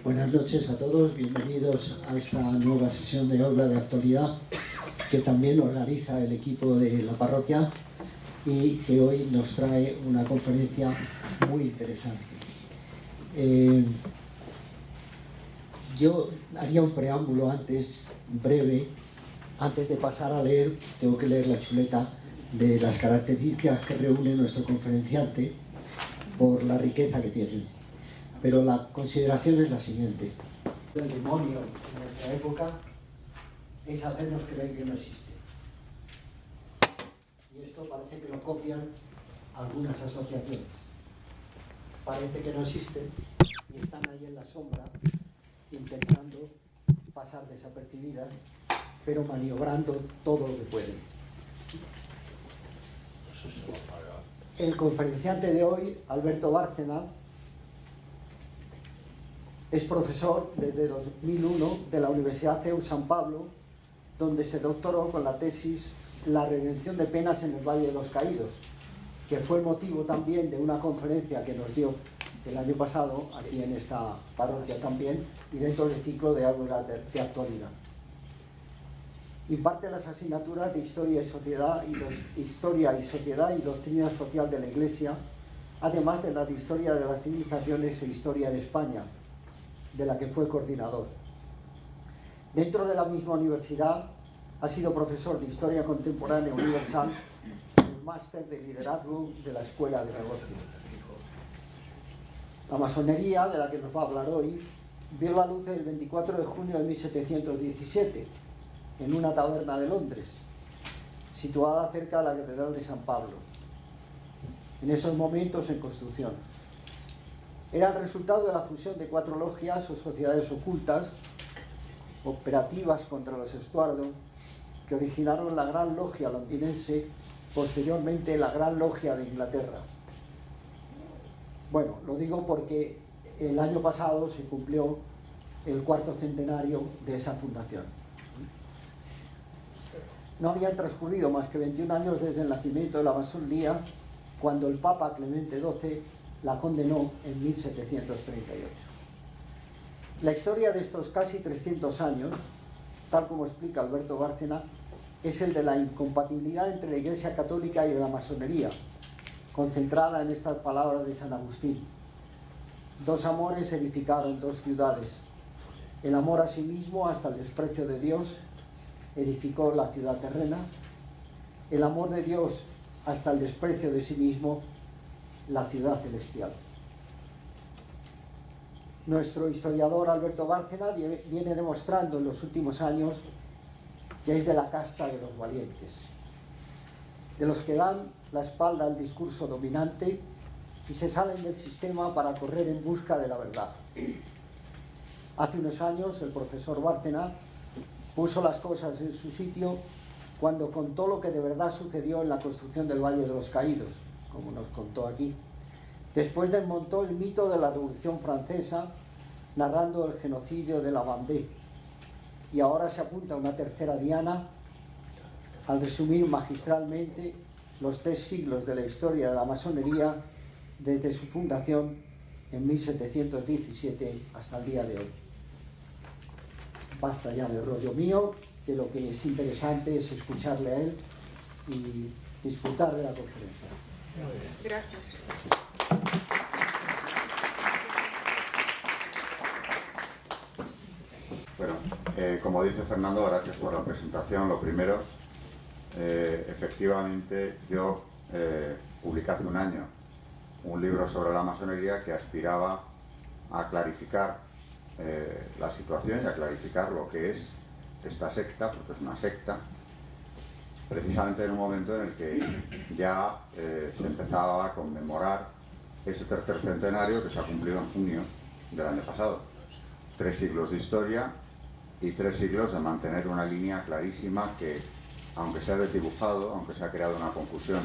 Buenas noches a todos, bienvenidos a esta nueva sesión de Obra de Actualidad que también organiza el equipo de la parroquia y que hoy nos trae una conferencia muy interesante. Yo haría un preámbulo antes, breve, antes de pasar a leer, tengo que leer la chuleta de las características que reúne nuestro conferenciante por la riqueza que tiene. Pero la consideración es la siguiente. El demonio en nuestra época es hacernos creer que no existe. Y esto parece que lo copian algunas asociaciones. Parece que no existen y están ahí en la sombra intentando pasar desapercibidas, pero maniobrando todo lo que pueden. El conferenciante de hoy, Alberto Bárcena, es profesor desde 2001 de la Universidad CEU San Pablo, donde se doctoró con la tesis La redención de penas en el Valle de los Caídos, que fue el motivo también de una conferencia que nos dio el año pasado, aquí en esta parroquia también, y dentro del ciclo de Aula de Actualidad. Imparte las asignaturas de Historia y Sociedad y Doctrina Social de la Iglesia, además de la de Historia de las Civilizaciones e Historia de España, de la que fue coordinador. Dentro de la misma universidad ha sido profesor de Historia Contemporánea Universal y el máster de Liderazgo de la Escuela de Negocios. La masonería, de la que nos va a hablar hoy, vio la luz el 24 de junio de 1717 en una taberna de Londres, situada cerca de la Catedral de San Pablo, en esos momentos en construcción. Era el resultado de la fusión de 4 logias o sociedades ocultas, operativas contra los Estuardo, que originaron la Gran Logia londinense, posteriormente la Gran Logia de Inglaterra. Bueno, lo digo porque el año pasado se cumplió el 4º centenario de esa fundación. No habían transcurrido más que 21 años desde el nacimiento de la masonería, cuando el Papa Clemente XII la condenó en 1738. La historia de estos casi 300 años, tal como explica Alberto Bárcena, es el de la incompatibilidad entre la Iglesia Católica y la masonería, concentrada en estas palabras de San Agustín. 2 amores edificaron 2 ciudades. El amor a sí mismo hasta el desprecio de Dios edificó la ciudad terrena. El amor de Dios hasta el desprecio de sí mismo, la ciudad celestial. Nuestro historiador Alberto Bárcena viene demostrando en los últimos años que es de la casta de los valientes, de los que dan la espalda al discurso dominante y se salen del sistema para correr en busca de la verdad. Hace unos años el profesor Bárcena puso las cosas en su sitio cuando contó lo que de verdad sucedió en la construcción del Valle de los Caídos, como nos contó aquí. Después desmontó el mito de la Revolución Francesa, narrando el genocidio de la Vendée. Y ahora se apunta a una tercera diana al resumir magistralmente los 3 siglos de la historia de la masonería desde su fundación en 1717 hasta el día de hoy. Basta ya de rollo mío, que lo que es interesante es escucharle a él y disfrutar de la conferencia. Gracias. Bueno, como dice Fernando, gracias por la presentación. Lo primero, efectivamente, yo publiqué hace un año un libro sobre la masonería que aspiraba a clarificar la situación y a clarificar lo que es esta secta, porque es una secta, precisamente en un momento en el que ya se empezaba a conmemorar ese 3er centenario que se ha cumplido en junio del año pasado. 3 siglos de historia y 3 siglos de mantener una línea clarísima que, aunque se ha desdibujado, aunque se ha creado una confusión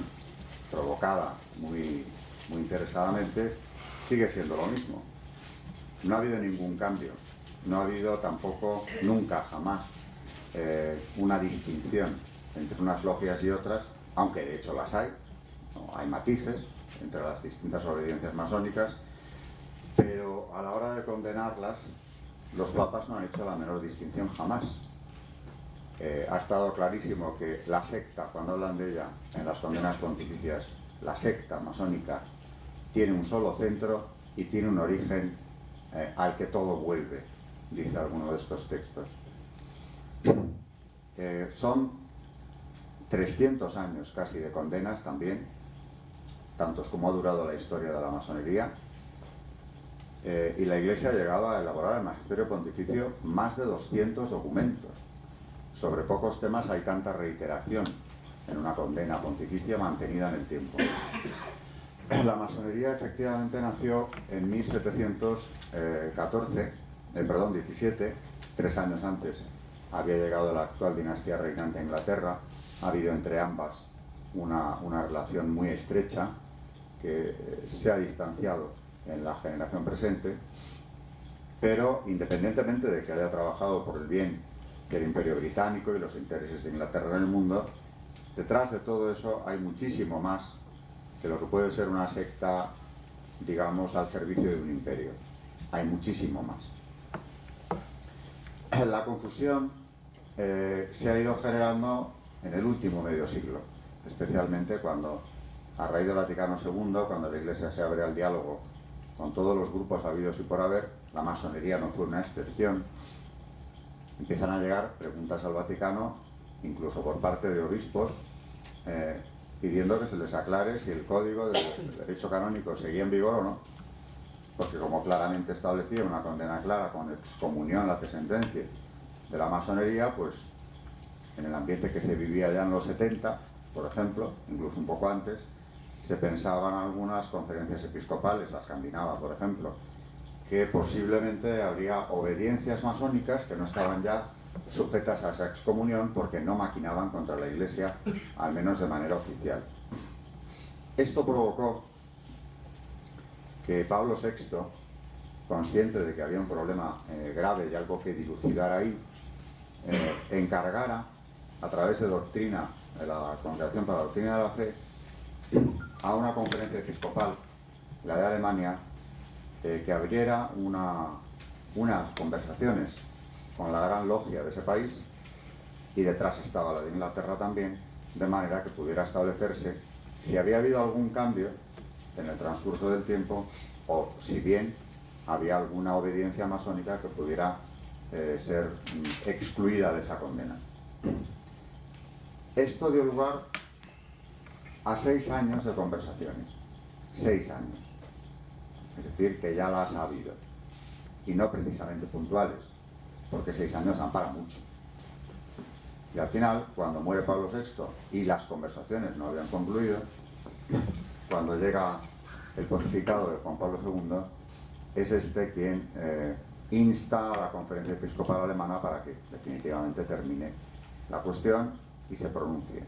provocada muy interesadamente, sigue siendo lo mismo. No ha habido ningún cambio, no ha habido tampoco, nunca, jamás, una distinción entre unas logias y otras, aunque de hecho las hay, ¿no? Hay matices entre las distintas obediencias masónicas, pero a la hora de condenarlas, los papas no han hecho la menor distinción jamás. Ha estado clarísimo que la secta, cuando hablan de ella en las condenas pontificias, la secta masónica tiene un solo centro y tiene un origen al que todo vuelve, dice alguno de estos textos. Son 300 años casi de condenas también, tantos como ha durado la historia de la masonería, y la Iglesia ha llegado a elaborar el Magisterio Pontificio más de 200 documentos. Sobre pocos temas hay tanta reiteración en una condena pontificia mantenida en el tiempo. La masonería efectivamente nació en 17, 3 años antes había llegado la actual dinastía reinante a Inglaterra. Ha habido entre ambas una relación muy estrecha que se ha distanciado en la generación presente, pero independientemente de que haya trabajado por el bien del Imperio Británico y los intereses de Inglaterra en el mundo, detrás de todo eso hay muchísimo más que lo que puede ser una secta, digamos, al servicio de un imperio. Hay muchísimo más. La confusión se ha ido generando en el último medio siglo, especialmente cuando, a raíz del Vaticano II, cuando la Iglesia se abre al diálogo con todos los grupos habidos y por haber, la masonería no fue una excepción. Empiezan a llegar preguntas al Vaticano, incluso por parte de obispos, pidiendo que se les aclare si el código del derecho canónico seguía en vigor o no, porque como claramente establecía una condena clara con excomunión, la sentencia de la masonería, pues en el ambiente que se vivía ya en los 70, por ejemplo, incluso un poco antes, se pensaban algunas conferencias episcopales, las Scandinava, por ejemplo, que posiblemente habría obediencias masónicas que no estaban ya sujetas a esa excomunión porque no maquinaban contra la Iglesia, al menos de manera oficial. Esto provocó que Pablo VI, consciente de que había un problema grave y algo que dilucidar ahí, encargara, a través de doctrina, de la Congregación para la Doctrina de la Fe, a una conferencia episcopal, la de Alemania, que abriera unas conversaciones con la gran logia de ese país, y detrás estaba la de Inglaterra también, de manera que pudiera establecerse si había habido algún cambio en el transcurso del tiempo, o si bien había alguna obediencia masónica que pudiera ser excluida de esa condena. Esto dio lugar a 6 años de conversaciones. 6 años. Es decir, que ya las ha habido. Y no precisamente puntuales, porque 6 años dan para mucho. Y al final, cuando muere Pablo VI y las conversaciones no habían concluido, cuando llega el pontificado de Juan Pablo II, es este quien insta a la Conferencia Episcopal Alemana para que definitivamente termine la cuestión y se pronuncie.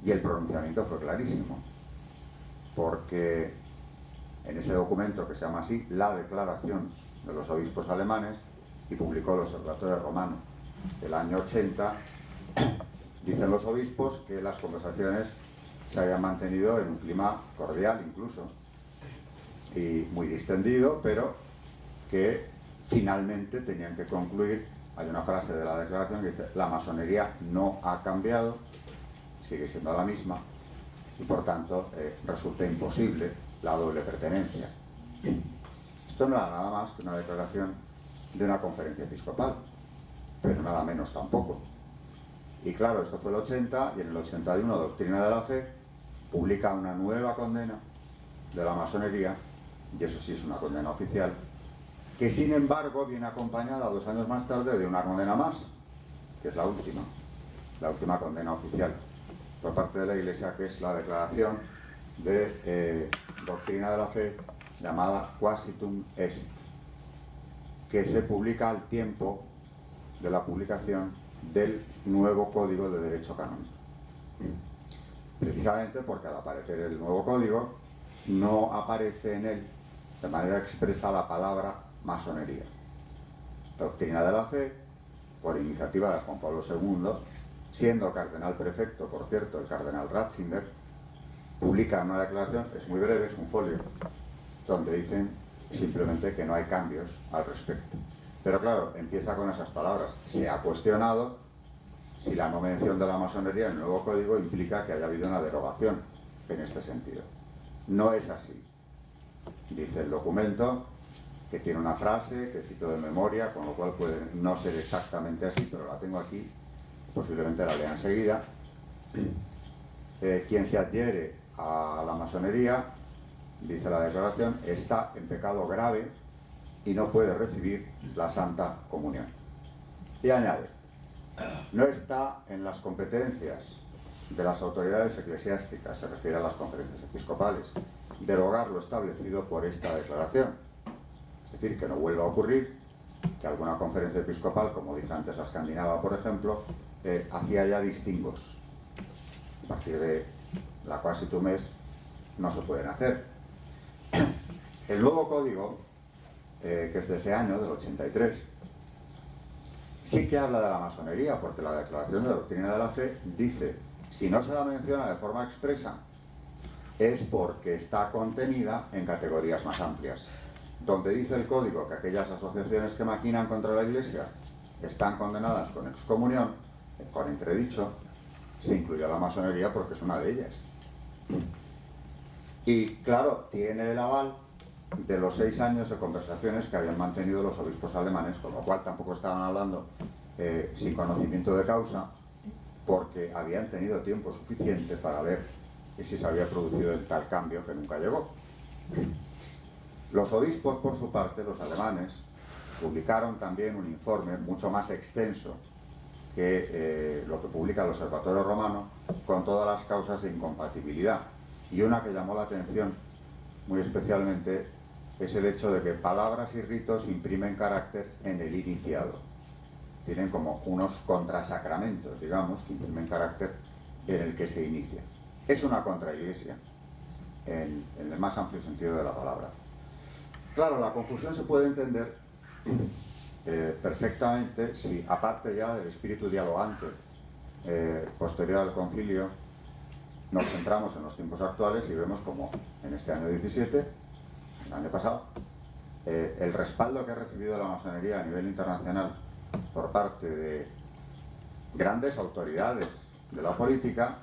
Y el pronunciamiento fue clarísimo, porque en ese documento que se llama así, la Declaración de los Obispos Alemanes, y publicó el Observatorio Romano del año 80, dicen los obispos que las conversaciones se habían mantenido en un clima cordial incluso, y muy distendido, pero que finalmente tenían que concluir. Hay una frase de la declaración que dice: la masonería no ha cambiado, sigue siendo la misma, y por tanto resulta imposible la doble pertenencia. Esto no era nada más que una declaración de una conferencia episcopal, pero nada menos tampoco. Y claro, esto fue el 80, y en el 81 Doctrina de la Fe publica una nueva condena de la masonería, y eso sí es una condena oficial, que sin embargo viene acompañada 2 años más tarde de una condena más, que es la última condena oficial por parte de la Iglesia, que es la declaración de Doctrina de la Fe llamada Quasitum Est, que se publica al tiempo de la publicación del nuevo Código de Derecho Canónico. Precisamente porque al aparecer el nuevo código no aparece en él de manera expresa la palabra masonería. Doctrina de la Fe, por iniciativa de Juan Pablo II, siendo cardenal prefecto, por cierto, el cardenal Ratzinger, publica una declaración, es muy breve, es un folio, donde dicen simplemente que no hay cambios al respecto. Pero claro, empieza con esas palabras. Se ha cuestionado si la no mención de la masonería en el nuevo código implica que haya habido una derogación en este sentido. No es así. Dice el documento que tiene una frase que cito de memoria, con lo cual puede no ser exactamente así, pero la tengo aquí, posiblemente la lea enseguida. Quien se adhiere a la masonería, dice la declaración, está en pecado grave y no puede recibir la Santa Comunión. Y añade, no está en las competencias de las autoridades eclesiásticas, se refiere a las conferencias episcopales, derogar lo establecido por esta declaración. Es decir, que no vuelva a ocurrir que alguna conferencia episcopal, como dije antes la escandinava, por ejemplo, hacía ya distingos. A partir de la quasi mes no se pueden hacer. El nuevo código, que es de ese año, del 83, sí que habla de la masonería, porque la Declaración de Doctrina de la Fe dice, si no se la menciona de forma expresa, es porque está contenida en categorías más amplias. Donde dice el código que aquellas asociaciones que maquinan contra la Iglesia están condenadas con excomunión, con entredicho, se incluye a la masonería porque es una de ellas. Y claro, tiene el aval de los 6 años de conversaciones que habían mantenido los obispos alemanes, con lo cual tampoco estaban hablando sin conocimiento de causa, porque habían tenido tiempo suficiente para ver si se había producido el tal cambio que nunca llegó. Los obispos, por su parte, los alemanes, publicaron también un informe mucho más extenso que lo que publica el Observatorio Romano, con todas las causas de incompatibilidad. Y una que llamó la atención muy especialmente es el hecho de que palabras y ritos imprimen carácter en el iniciado. Tienen como unos contrasacramentos, digamos, que imprimen carácter en el que se inicia. Es una contraiglesia, en el más amplio sentido de la palabra. Claro, la confusión se puede entender perfectamente si, aparte ya del espíritu dialogante posterior al concilio, nos centramos en los tiempos actuales y vemos como en este año 17, el año pasado, el respaldo que ha recibido la masonería a nivel internacional por parte de grandes autoridades de la política,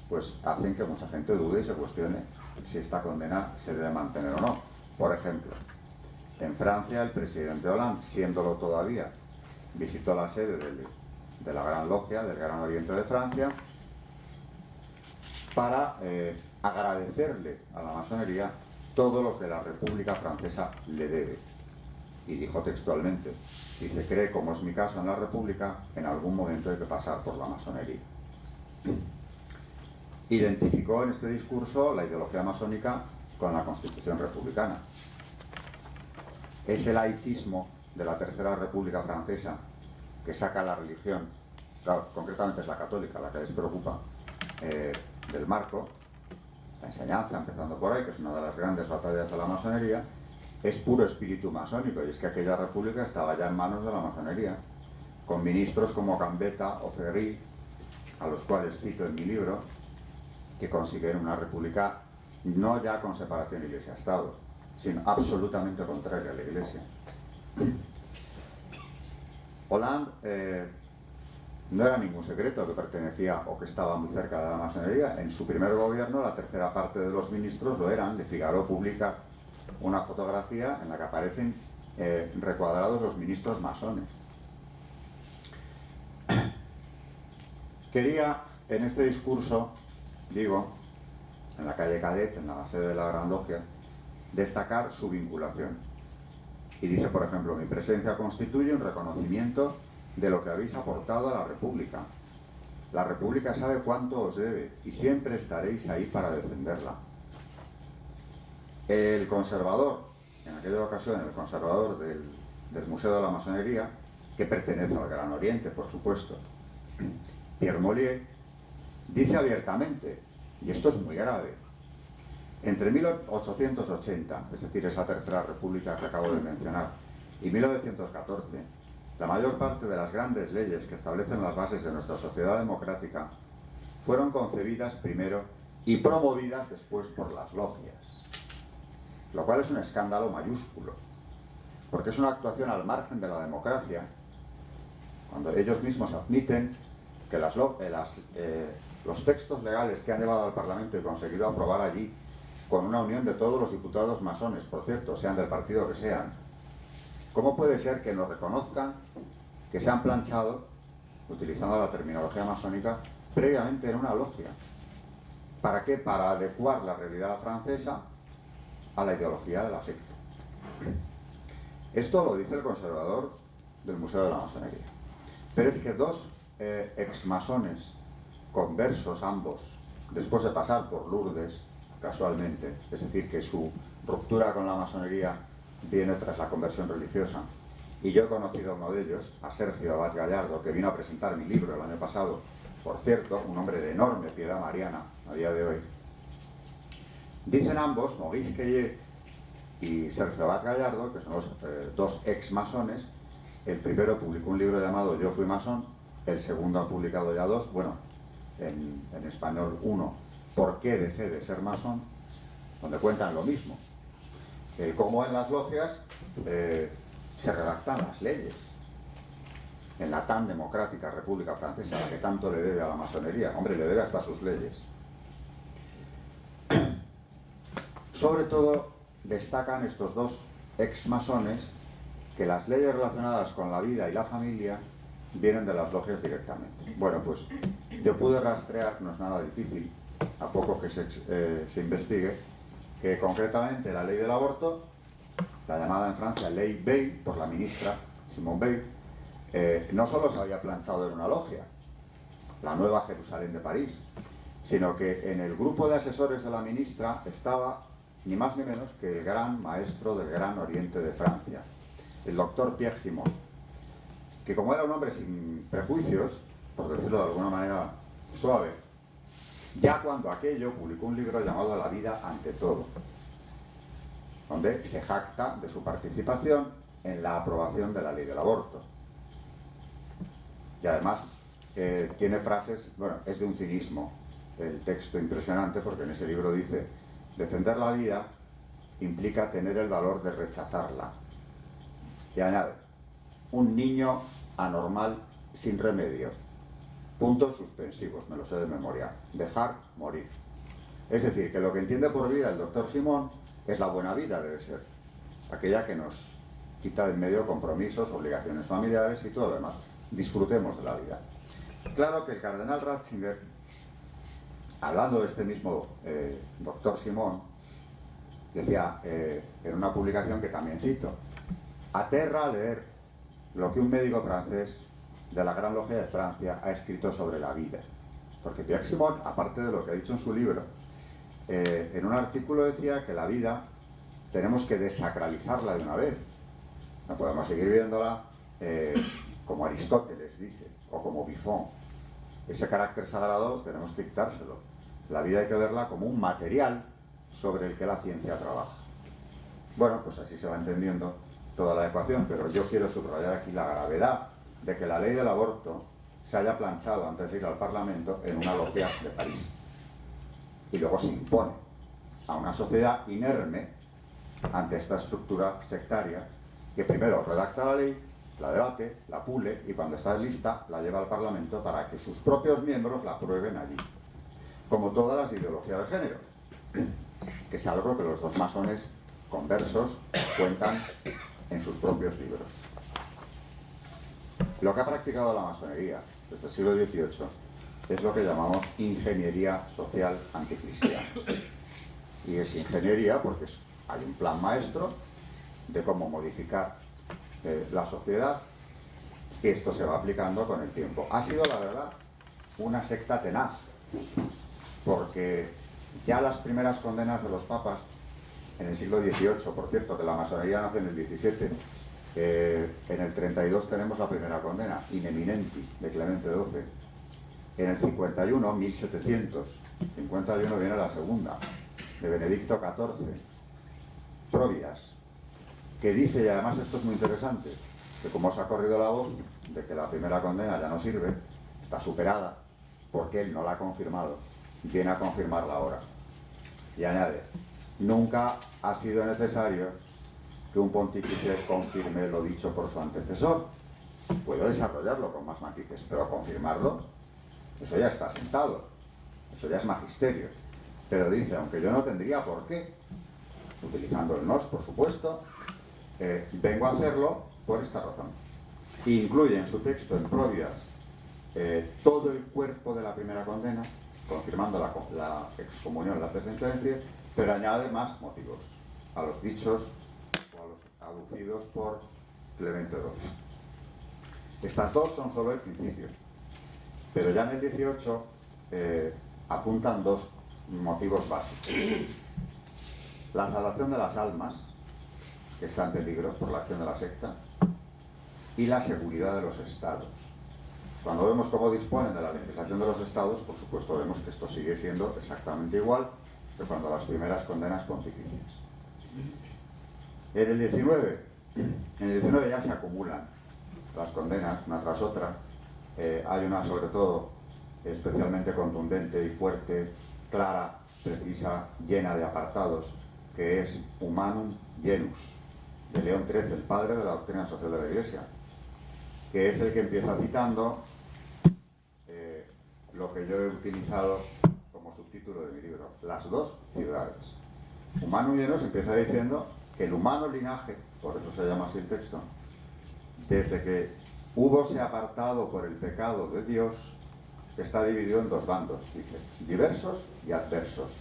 pues hacen que mucha gente dude y se cuestione si esta condena se debe mantener o no. Por ejemplo, en Francia el presidente Hollande, siéndolo todavía, visitó la sede de la Gran Logia del Gran Oriente de Francia para agradecerle a la masonería todo lo que la República Francesa le debe. Y dijo textualmente, si se cree, como es mi caso en la República, en algún momento hay que pasar por la masonería. Identificó en este discurso la ideología masónica con la Constitución republicana. Ese laicismo de la Tercera República Francesa que saca la religión, claro, concretamente es la católica la que les preocupa, del marco, la enseñanza, empezando por ahí, que es una de las grandes batallas de la masonería, es puro espíritu masónico, y es que aquella república estaba ya en manos de la masonería, con ministros como Gambetta o Ferry, a los cuales cito en mi libro, que consiguieron una república no ya con separación Iglesia-Estado, sino absolutamente contraria a la Iglesia. Hollande no era ningún secreto que pertenecía o que estaba muy cerca de la masonería. En su primer gobierno, la tercera parte de los ministros lo eran. Le Figaro publica una fotografía en la que aparecen recuadrados los ministros masones. Quería, en este discurso, digo, en la calle Cadet, en la sede de la Gran Logia, destacar su vinculación. Y dice, por ejemplo, mi presencia constituye un reconocimiento de lo que habéis aportado a la República. La República sabe cuánto os debe y siempre estaréis ahí para defenderla. El conservador, en aquella ocasión el conservador del Museo de la Masonería, que pertenece al Gran Oriente, por supuesto, Pierre Mollier, dice abiertamente, y esto es muy grave, entre 1880, es decir, esa Tercera República que acabo de mencionar, y 1914, la mayor parte de las grandes leyes que establecen las bases de nuestra sociedad democrática fueron concebidas primero y promovidas después por las logias. lo cual es un escándalo mayúsculo, porque es una actuación al margen de la democracia, cuando ellos mismos admiten que los textos legales que han llevado al Parlamento y conseguido aprobar allí, con una unión de todos los diputados masones, por cierto, sean del partido que sean, ¿cómo puede ser que nos reconozcan que se han planchado, utilizando la terminología masónica, previamente en una logia? ¿Para qué? Para adecuar la realidad francesa a la ideología de la secta. Esto lo dice el conservador del Museo de la Masonería. Pero es que dos exmasones, conversos ambos, después de pasar por Lourdes, casualmente, es decir, que su ruptura con la masonería viene tras la conversión religiosa, y yo he conocido a uno de ellos, a Sergio Abad Gallardo, que vino a presentar mi libro el año pasado, por cierto, un hombre de enorme piedad mariana a día de hoy. Dicen ambos, Maurice Queye y Sergio Abad Gallardo, que son los dos ex-masones. El primero publicó un libro llamado Yo fui masón, el segundo ha publicado ya dos, bueno, en español uno, ¿Por qué dejé de ser masón?, donde cuentan lo mismo, cómo en las logias se redactan las leyes, en la tan democrática República Francesa, a la que tanto le debe a la masonería. Hombre, le debe hasta sus leyes. Sobre todo, destacan estos dos ex-masones que las leyes relacionadas con la vida y la familia vienen de las logias directamente. Bueno, pues yo pude rastrear, no es nada difícil, a poco que se investigue, que concretamente la ley del aborto, la llamada en Francia Ley Veil, por la ministra Simone Veil, no solo se había planchado en una logia, la Nueva Jerusalén de París, sino que en el grupo de asesores de la ministra estaba ni más ni menos que el gran maestro del Gran Oriente de Francia, el doctor Pierre Simon, que como era un hombre sin prejuicios, por decirlo de alguna manera suave, ya cuando aquello publicó un libro llamado La vida ante todo, donde se jacta de su participación en la aprobación de la ley del aborto. Y además tiene frases, bueno, es de un cinismo el texto impresionante, porque en ese libro dice: defender la vida implica tener el valor de rechazarla. Y añade: un niño anormal sin remedio. Puntos suspensivos, me lo sé de memoria. Dejar morir. Es decir, que lo que entiende por vida el doctor Simón es la buena vida, debe ser. Aquella que nos quita de en medio compromisos, obligaciones familiares y todo lo demás. Disfrutemos de la vida. Claro que el cardenal Ratzinger, hablando de este mismo doctor Simón, decía en una publicación que también cito: aterra leer lo que un médico francés de la Gran Logia de Francia ha escrito sobre la vida. Porque Pierre Simon, aparte de lo que ha dicho en su libro, en un artículo decía que la vida tenemos que desacralizarla de una vez. No podemos seguir viéndola como Aristóteles dice, o como Buffon. Ese carácter sagrado tenemos que quitárselo. La vida hay que verla como un material sobre el que la ciencia trabaja. Bueno, pues así se va entendiendo toda la ecuación, pero yo quiero subrayar aquí la gravedad de que la ley del aborto se haya planchado antes de ir al Parlamento en una logia de París. Y luego se impone a una sociedad inerme ante esta estructura sectaria, que primero redacta la ley, la debate, la pule, y cuando está lista la lleva al Parlamento para que sus propios miembros la aprueben allí. Como todas las ideologías de género, que es algo que los dos masones conversos cuentan en sus propios libros. Lo que ha practicado la masonería desde el siglo XVIII es lo que llamamos ingeniería social anticristiana. Y es ingeniería porque hay un plan maestro de cómo modificar la sociedad, y esto se va aplicando con el tiempo. Ha sido, la verdad, una secta tenaz, porque ya las primeras condenas de los papas en el siglo XVIII, por cierto, que la masonería nace en el XVII, en el 32 tenemos la primera condena, in eminenti, de Clemente XII. En el 51, 1751, viene la segunda, de Benedicto XIV, Provias, que dice, y además esto es muy interesante, que como os ha corrido la voz de que la primera condena ya no sirve, está superada, porque él no la ha confirmado, viene a confirmarla ahora. Y añade: nunca ha sido necesario que un pontífice confirme lo dicho por su antecesor. Puedo desarrollarlo con más matices, pero confirmarlo, eso ya está sentado, eso ya es magisterio. Pero dice, aunque yo no tendría por qué, utilizando el nos, por supuesto, vengo a hacerlo por esta razón. Incluye en su texto, en Provias, todo el cuerpo de la primera condena, confirmando la excomunión, la sentencia, pero añade más motivos a los dichos o a los aducidos por Clemente XII. Estas dos son solo el principio, pero ya en el 18 apuntan dos motivos básicos. La salvación de las almas, que está en peligro por la acción de la secta, y la seguridad de los estados. Cuando vemos cómo disponen de la legislación de los estados, por supuesto vemos que esto sigue siendo exactamente igual que cuando las primeras condenas pontificias. En el 19 ya se acumulan las condenas una tras otra. Hay una sobre todo especialmente contundente y fuerte, clara, precisa, llena de apartados, que es Humanum Genus, de León XIII, el padre de la doctrina social de la Iglesia, que es el que empieza citando lo que yo he utilizado como subtítulo de mi libro, las dos ciudades. Humanum Genus empieza diciendo que el humano linaje, por eso se llama así el texto, desde que hubose apartado por el pecado de Dios, está dividido en dos bandos, dice, diversos y adversos,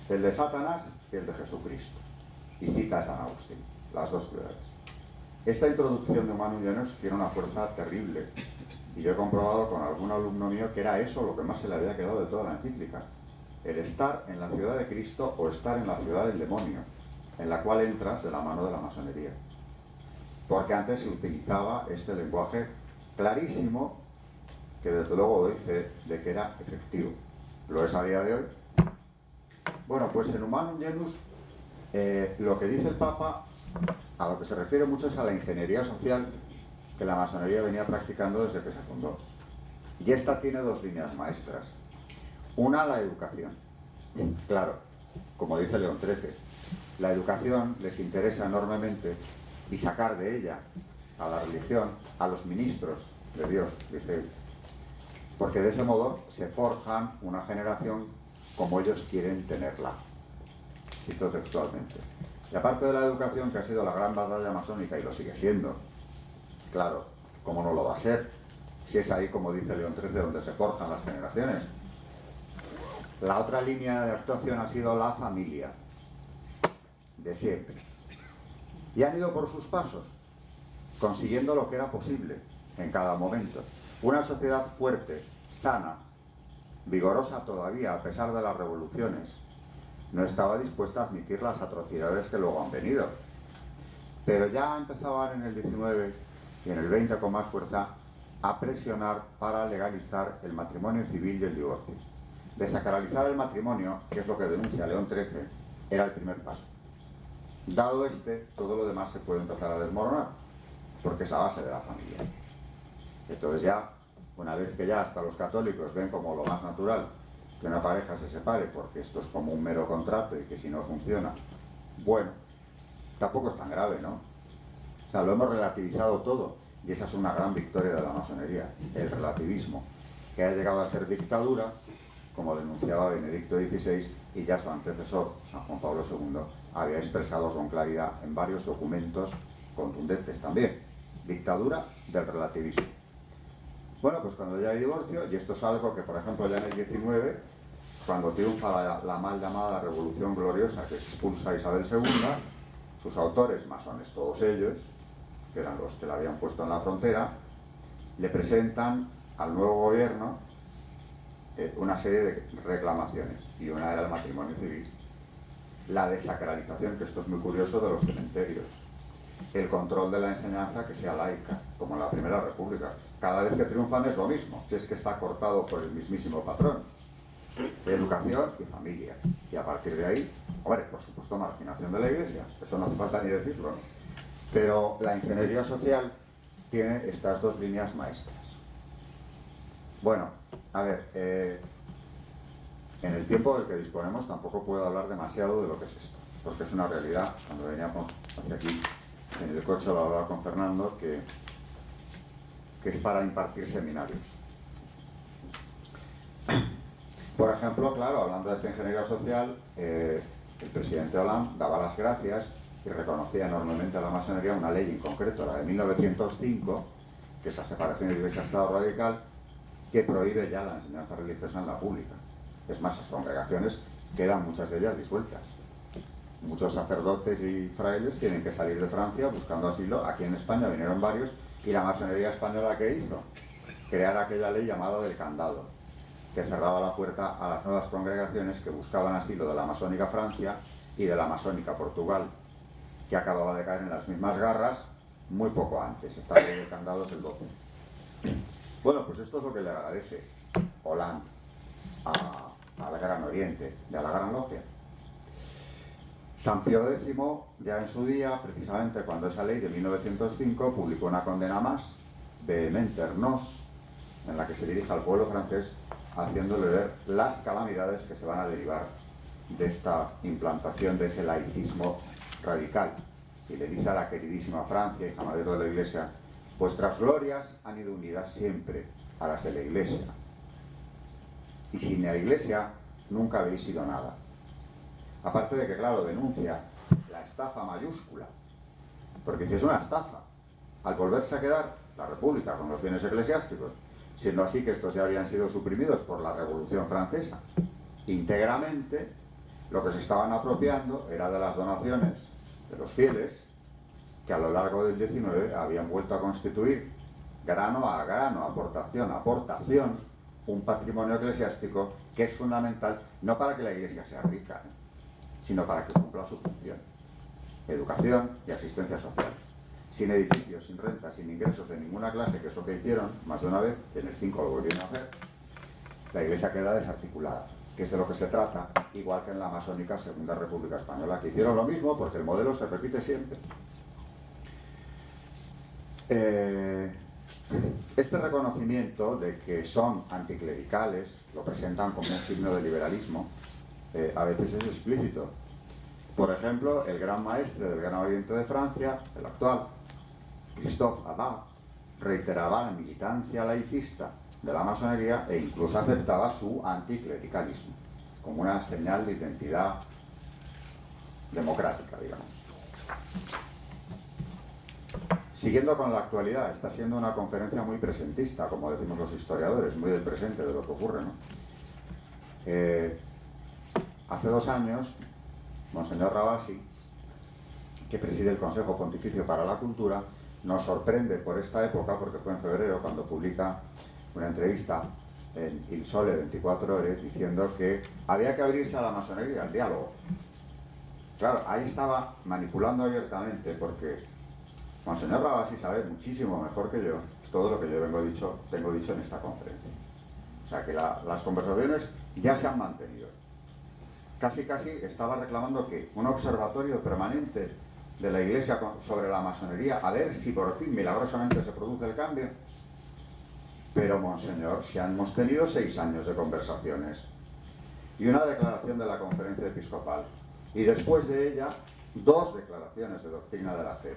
el de Satanás y el de Jesucristo. Y cita a San Agustín, las dos ciudades. Esta introducción de Humanum Genus tiene una fuerza terrible, y yo he comprobado con algún alumno mío que era eso lo que más se le había quedado de toda la encíclica, el estar en la ciudad de Cristo o estar en la ciudad del demonio, en la cual entras de la mano de la masonería. Porque antes se utilizaba este lenguaje clarísimo, que desde luego doy fe de que era efectivo. Lo es a día de hoy. Bueno, pues en Humanum Genus lo que dice el Papa, a lo que se refiere mucho es a la ingeniería social que la masonería venía practicando desde que se fundó. Y esta tiene dos líneas maestras. Una, la educación. Claro, como dice León XIII, la educación les interesa enormemente y sacar de ella a la religión, a los ministros de Dios, dice él, porque de ese modo se forjan una generación como ellos quieren tenerla. Cito textualmente. Y aparte de la educación, que ha sido la gran batalla masónica y lo sigue siendo, claro, ¿cómo no lo va a ser? Si es ahí, como dice León XIII, donde se forjan las generaciones. La otra línea de actuación ha sido la familia, de siempre. Y han ido por sus pasos, consiguiendo lo que era posible en cada momento. Una sociedad fuerte, sana, vigorosa todavía a pesar de las revoluciones, no estaba dispuesta a admitir las atrocidades que luego han venido. Pero ya empezaban en el 19 y en el 20 con más fuerza a presionar para legalizar el matrimonio civil y el divorcio. Desacralizar el matrimonio, que es lo que denuncia León XIII, era el primer paso. Dado este, todo lo demás se puede empezar a desmoronar, porque es la base de la familia. Entonces ya, una vez que ya hasta los católicos ven como lo más natural que una pareja se separe, porque esto es como un mero contrato y que si no funciona, bueno, tampoco es tan grave, ¿no? O sea, lo hemos relativizado todo, y esa es una gran victoria de la masonería, el relativismo, que ha llegado a ser dictadura, como denunciaba Benedicto XVI, y ya su antecesor, San Juan Pablo II, había expresado con claridad en varios documentos contundentes también. Dictadura del relativismo. Bueno, pues cuando ya hay divorcio, y esto es algo que, por ejemplo, ya en el 19, cuando triunfa la mal llamada Revolución Gloriosa, que expulsa a Isabel II, sus autores, masones todos ellos, que eran los que la habían puesto en la frontera, le presentan al nuevo gobierno una serie de reclamaciones, y una era el matrimonio civil, la desacralización, que esto es muy curioso, de los cementerios, el control de la enseñanza que sea laica, como en la Primera República. Cada vez que triunfan es lo mismo, si es que está cortado por el mismísimo patrón. Educación y familia. Y a partir de ahí, hombre, por supuesto, marginación de la Iglesia, eso no hace falta ni decirlo, ¿no? Pero la ingeniería social tiene estas dos líneas maestras. Bueno, a ver, en el tiempo del que disponemos tampoco puedo hablar demasiado de lo que es esto. porque es una realidad. Cuando veníamos hacia aquí en el coche lo hablaba con Fernando, que es para impartir seminarios. Por ejemplo, claro, hablando de esta ingeniería social, el presidente Hollande daba las gracias y reconocía enormemente a la masonería una ley en concreto, la de 1905, que es la separación de Iglesia-Estado radical, que prohíbe ya la enseñanza religiosa en la pública. Es más, las congregaciones quedan muchas de ellas disueltas. Muchos sacerdotes y frailes tienen que salir de Francia buscando asilo. Aquí en España vinieron varios, y la masonería española, ¿qué hizo? Crear aquella ley llamada del candado, que cerraba la puerta a las nuevas congregaciones que buscaban asilo de la masónica Francia y de la masónica Portugal, que acababa de caer en las mismas garras muy poco antes. Esta ley del candado es el 12. Bueno, pues esto es lo que le agradece Hollande al Gran Oriente y a la Gran Logia. San Pío X, ya en su día, precisamente cuando esa ley de 1905, publicó una condena más, Vehementer nos, en la que se dirige al pueblo francés, haciéndole ver las calamidades que se van a derivar de esta implantación de ese laicismo radical. Y le dice a la queridísima Francia, hija madre de la Iglesia: vuestras glorias han ido unidas siempre a las de la Iglesia, y sin la Iglesia nunca habéis sido nada. Aparte de que, claro, denuncia la estafa mayúscula, porque dice, es una estafa, al volverse a quedar la República con los bienes eclesiásticos, siendo así que estos ya habían sido suprimidos por la Revolución Francesa íntegramente. Lo que se estaban apropiando era de las donaciones de los fieles, que a lo largo del XIX habían vuelto a constituir, grano a grano, aportación a aportación, un patrimonio eclesiástico que es fundamental, no para que la Iglesia sea rica, sino para que cumpla su función: educación y asistencia social. Sin edificios, sin rentas, sin ingresos de ninguna clase, que es lo que hicieron más de una vez, que en el 5 lo volvieron a hacer, la Iglesia queda desarticulada, que es de lo que se trata, igual que en la masónica Segunda República Española, que hicieron lo mismo, porque el modelo se repite siempre. Este reconocimiento de que son anticlericales lo presentan como un signo de liberalismo. A veces es explícito. Por ejemplo, el gran maestre del Gran Oriente de Francia, el actual, Christophe Abad, reiteraba la militancia laicista de la masonería e incluso aceptaba su anticlericalismo como una señal de identidad democrática, digamos. Siguiendo con la actualidad, está siendo una conferencia muy presentista, como decimos los historiadores, muy del presente de lo que ocurre, ¿no? Hace 2 años, Monseñor Rabasi, que preside el Consejo Pontificio para la Cultura, nos sorprende por esta época, porque fue en febrero cuando publica una entrevista en Il Sole 24 Ore, diciendo que había que abrirse a la masonería, al diálogo. Claro, ahí estaba manipulando abiertamente, porque Monseñor Rabasi sabe muchísimo mejor que yo todo lo que yo tengo dicho en esta conferencia. O sea que las conversaciones ya se han mantenido. Casi estaba reclamando que un observatorio permanente de la Iglesia sobre la masonería, a ver si por fin milagrosamente se produce el cambio. Pero, Monseñor, si hemos tenido 6 años de conversaciones y una declaración de la Conferencia Episcopal, y después de ella 2 declaraciones de doctrina de la fe,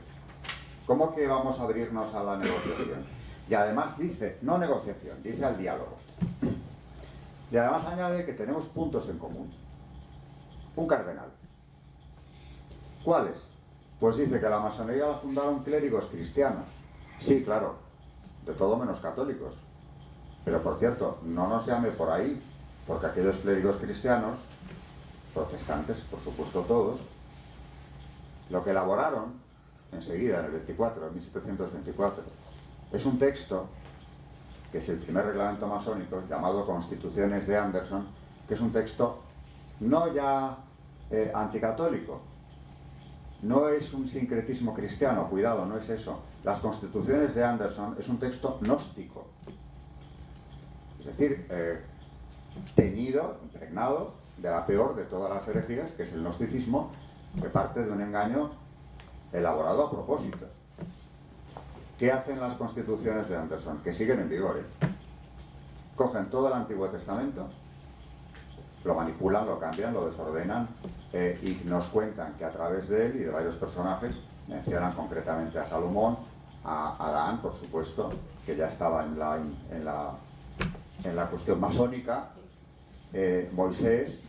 ¿cómo que vamos a abrirnos a la negociación? Y además dice, no negociación, dice al diálogo. Y además añade que tenemos puntos en común. Un cardenal. ¿Cuáles? Pues dice que la masonería la fundaron clérigos cristianos. Sí, claro, de todo menos católicos. Pero por cierto, no nos llame por ahí, porque aquellos clérigos cristianos, protestantes, por supuesto todos, lo que elaboraron enseguida, en el 24, en 1724, es un texto que es el primer reglamento masónico, llamado Constituciones de Anderson, que es un texto no ya anticatólico, no es un sincretismo cristiano, cuidado, no es eso. Las Constituciones de Anderson es un texto gnóstico, es decir, teñido, impregnado de la peor de todas las herejías, que es el gnosticismo, que parte de un engaño elaborado a propósito. ¿Qué hacen las Constituciones de Anderson? Que siguen en vigor, Cogen todo el Antiguo Testamento lo manipulan, lo cambian, lo desordenan y nos cuentan que a través de él y de varios personajes, mencionan concretamente a Salomón, a Adán, por supuesto, que ya estaba en la cuestión masónica, Moisés,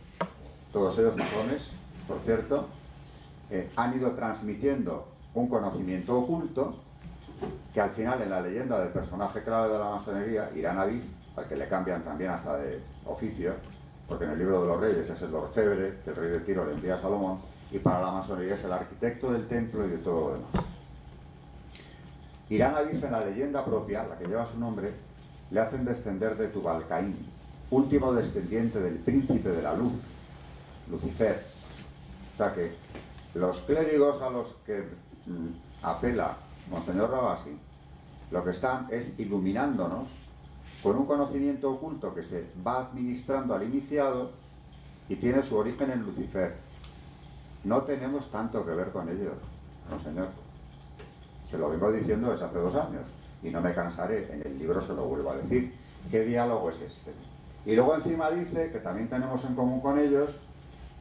todos ellos masones, por cierto, han ido transmitiendo un conocimiento oculto que al final en la leyenda del personaje clave de la masonería, Irán Adif, al que le cambian también hasta de oficio, porque en el libro de los reyes es el orfebre que el rey de Tiro le envía a Salomón, y para la masonería es el arquitecto del templo y de todo lo demás. Irán Adif, en la leyenda propia, la que lleva su nombre, le hacen descender de Tubal-Caín, último descendiente del príncipe de la luz, Lucifer. O sea que los clérigos a los que apela Monseñor Rabasi, lo que están es iluminándonos con un conocimiento oculto que se va administrando al iniciado y tiene su origen en Lucifer. No tenemos tanto que ver con ellos, Monseñor. Se lo vengo diciendo desde hace 2 años y no me cansaré, en el libro se lo vuelvo a decir. ¿Qué diálogo es este? Y luego encima dice que también tenemos en común con ellos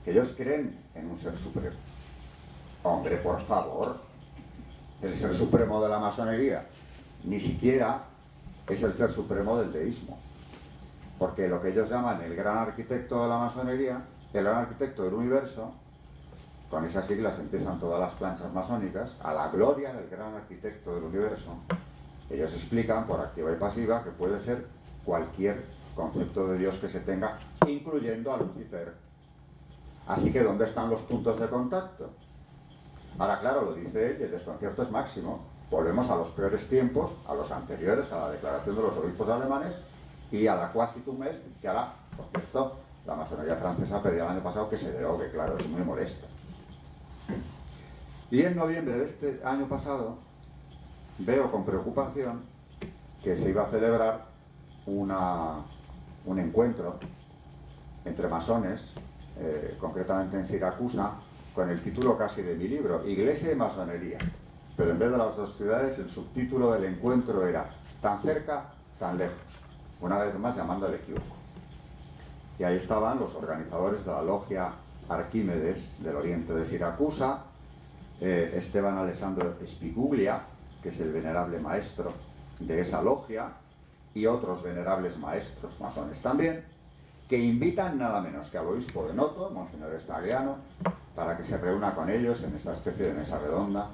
que ellos creen en un ser supremo. Hombre, por favor, el ser supremo de la masonería ni siquiera es el ser supremo del deísmo, porque lo que ellos llaman el gran arquitecto de la masonería, el gran arquitecto del universo, con esas siglas empiezan todas las planchas masónicas, a la gloria del gran arquitecto del universo, ellos explican por activa y pasiva que puede ser cualquier concepto de Dios que se tenga, incluyendo a Lucifer. Así que ¿dónde están los puntos de contacto? Ahora, claro, lo dice él, y el desconcierto es máximo. Volvemos a los peores tiempos, a los anteriores, a la declaración de los obispos alemanes y a la Quasitum Est, que ahora, por cierto, la masonería francesa pedía el año pasado que se derogue, claro, es muy molesto. Y en noviembre de este año pasado veo con preocupación que se iba a celebrar un encuentro entre masones, concretamente en Siracusa, con el título casi de mi libro, Iglesia y Masonería. Pero en vez de las 2 ciudades, el subtítulo del encuentro era tan cerca, tan lejos. Una vez más llamando al equívoco. Y ahí estaban los organizadores de la logia Arquímedes del oriente de Siracusa, Esteban Alessandro Spiguglia, que es el venerable maestro de esa logia, y otros venerables maestros masones también, que invitan nada menos que al obispo de Noto, Monseñor Stagliano, para que se reúna con ellos en esta especie de mesa redonda,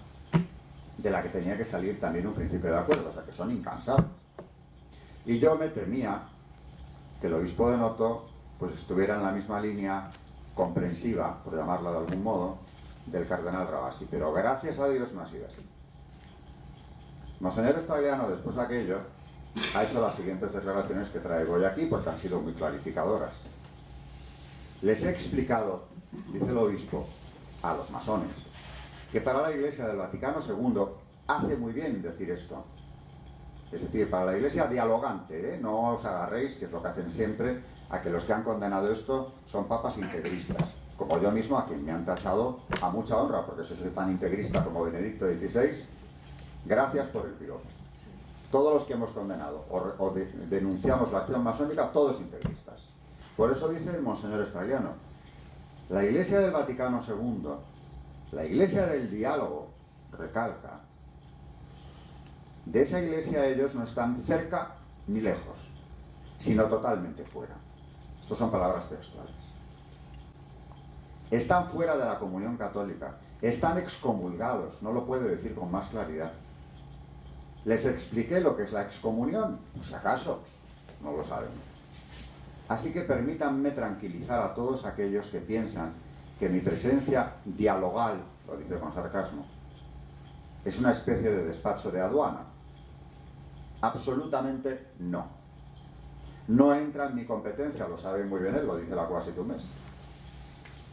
de la que tenía que salir también un principio de acuerdo, o sea que son incansables. Y yo me temía que el obispo de Noto pues estuviera en la misma línea comprensiva, por llamarla de algún modo, del cardenal Rabasi, pero gracias a Dios no ha sido así. Monseñor Stagliano, después de aquello, ha hecho las siguientes declaraciones que traigo hoy aquí porque han sido muy clarificadoras. Les he explicado, dice el obispo, a los masones, que para la Iglesia del Vaticano II hace muy bien decir esto. Es decir, para la Iglesia dialogante, no os agarréis, que es lo que hacen siempre, a que los que han condenado esto son papas integristas, como yo mismo, a quien me han tachado a mucha honra, porque soy tan integrista como Benedicto XVI, gracias por el piropo. Todos los que hemos condenado o denunciamos la acción masónica, todos integristas. Por eso dice el Monseñor Stagliano, la Iglesia del Vaticano II, la Iglesia del diálogo, recalca, de esa Iglesia ellos no están cerca ni lejos, sino totalmente fuera. Estas son palabras textuales. Están fuera de la comunión católica, están excomulgados, no lo puede decir con más claridad. ¿Les expliqué lo que es la excomunión? Pues acaso, no lo saben. Así que permítanme tranquilizar a todos aquellos que piensan que mi presencia dialogal, lo dice con sarcasmo, es una especie de despacho de aduana. Absolutamente no. No entra en mi competencia, lo sabe muy bien él, lo dice la Quasitum Est,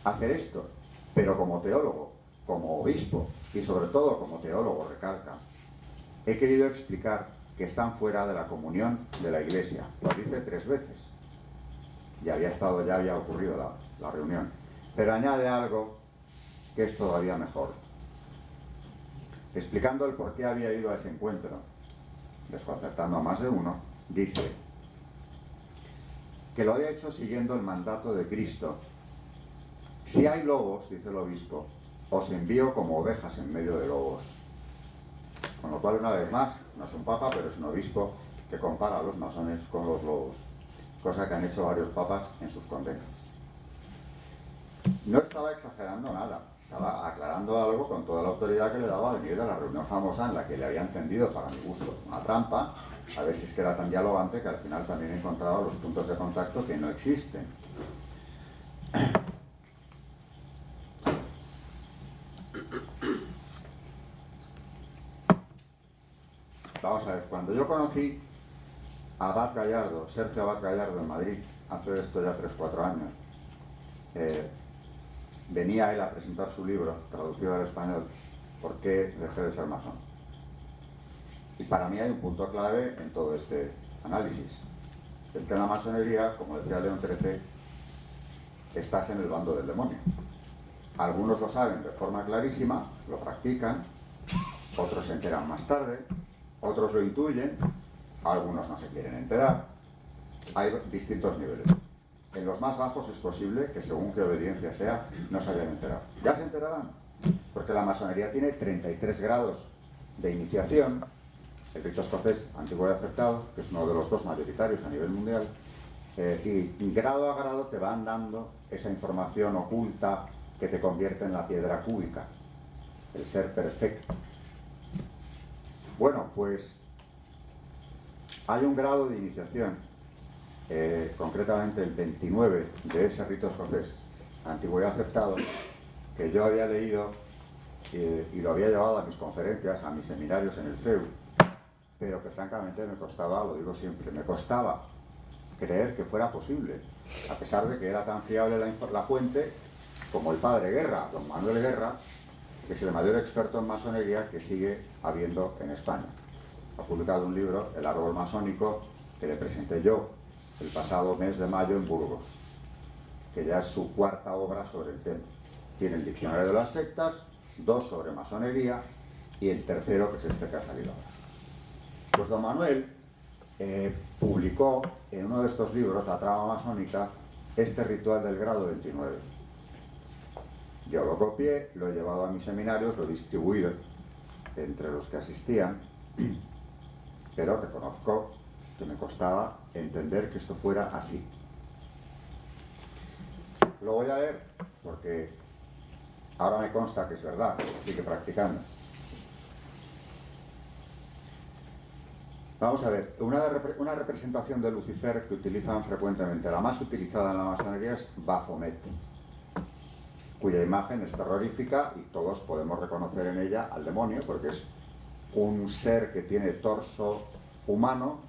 hacer esto, pero como teólogo, como obispo y sobre todo como teólogo, recalca, he querido explicar que están fuera de la comunión de la Iglesia. Lo dice 3 veces. Ya había ocurrido la reunión. Pero añade algo que es todavía mejor. Explicando el por qué había ido a ese encuentro, desconcertando a más de uno, dice: que lo haya hecho siguiendo el mandato de Cristo. Si hay lobos, dice el obispo, os envío como ovejas en medio de lobos. Con lo cual, una vez más, no es un papa, pero es un obispo que compara a los masones con los lobos, cosa que han hecho varios papas en sus condenas. No estaba exagerando nada, estaba aclarando algo con toda la autoridad que le daba a venir de la reunión famosa en la que le había entendido, para mi gusto, una trampa, a ver si es que era tan dialogante que al final también encontraba los puntos de contacto que no existen. Vamos a ver, cuando yo conocí a Abad Gallardo, Sergio Abad Gallardo en Madrid, hace esto ya 3-4 años, venía él a presentar su libro, traducido al español, ¿Por qué dejé de ser masón? Y para mí hay un punto clave en todo este análisis. Es que en la masonería, como decía León XIII, estás en el bando del demonio. Algunos lo saben de forma clarísima, lo practican, otros se enteran más tarde, otros lo intuyen, algunos no se quieren enterar. Hay distintos niveles. En los más bajos es posible que, según qué obediencia sea, no se hayan enterado. Ya se enterarán, porque la masonería tiene 33 grados de iniciación. El rito escocés antiguo y aceptado, que es uno de los 2 mayoritarios a nivel mundial, y grado a grado te van dando esa información oculta que te convierte en la piedra cúbica, el ser perfecto. Bueno, pues hay un grado de iniciación, concretamente el 29 de ese rito escocés, antiguo y aceptado, que yo había leído y lo había llevado a mis conferencias, a mis seminarios en el CEU, pero que francamente me costaba, lo digo siempre, me costaba creer que fuera posible, a pesar de que era tan fiable la fuente como el padre Guerra, don Manuel Guerra, que es el mayor experto en masonería que sigue habiendo en España. Ha publicado un libro, El árbol masónico, que le presenté yo el pasado mes de mayo en Burgos, que ya es su 4ª obra sobre el tema. Tiene el diccionario de las sectas, 2 sobre masonería y el tercero, que es este que ha salido ahora. Pues don Manuel publicó en uno de estos libros, La trama masónica, este ritual del grado 29. Yo lo copié, lo he llevado a mis seminarios, lo he distribuido entre los que asistían, pero reconozco que me costaba entender que esto fuera así. Lo voy a leer porque ahora me consta que es verdad, que se sigue practicando. Vamos a ver, una representación de Lucifer que utilizan frecuentemente, la más utilizada en la masonería es Baphomet, cuya imagen es terrorífica y todos podemos reconocer en ella al demonio, porque es un ser que tiene torso humano,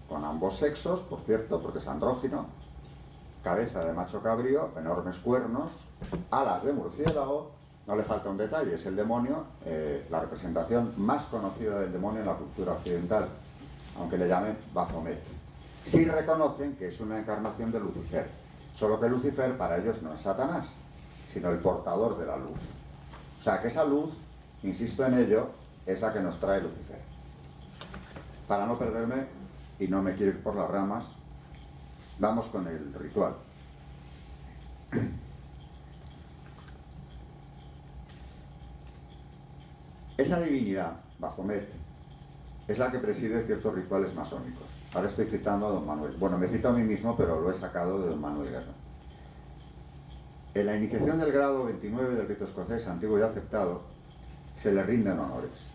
con ambos sexos, por cierto, porque es andrógino, cabeza de macho cabrío, enormes cuernos, alas de murciélago. No le falta un detalle, es el demonio, la representación más conocida del demonio en la cultura occidental, aunque le llamen Baphomet. Sí reconocen que es una encarnación de Lucifer, solo que Lucifer para ellos no es Satanás, sino el portador de la luz. O sea que esa luz, insisto en ello, es la que nos trae Lucifer. Para no perderme, y no me quiero ir por las ramas, vamos con el ritual. Esa divinidad, Baphomet, es la que preside ciertos rituales masónicos. Ahora estoy citando a don Manuel. Bueno, me cito a mí mismo, pero lo he sacado de don Manuel Guerra. En la iniciación del grado 29 del rito escocés antiguo y aceptado, se le rinden honores.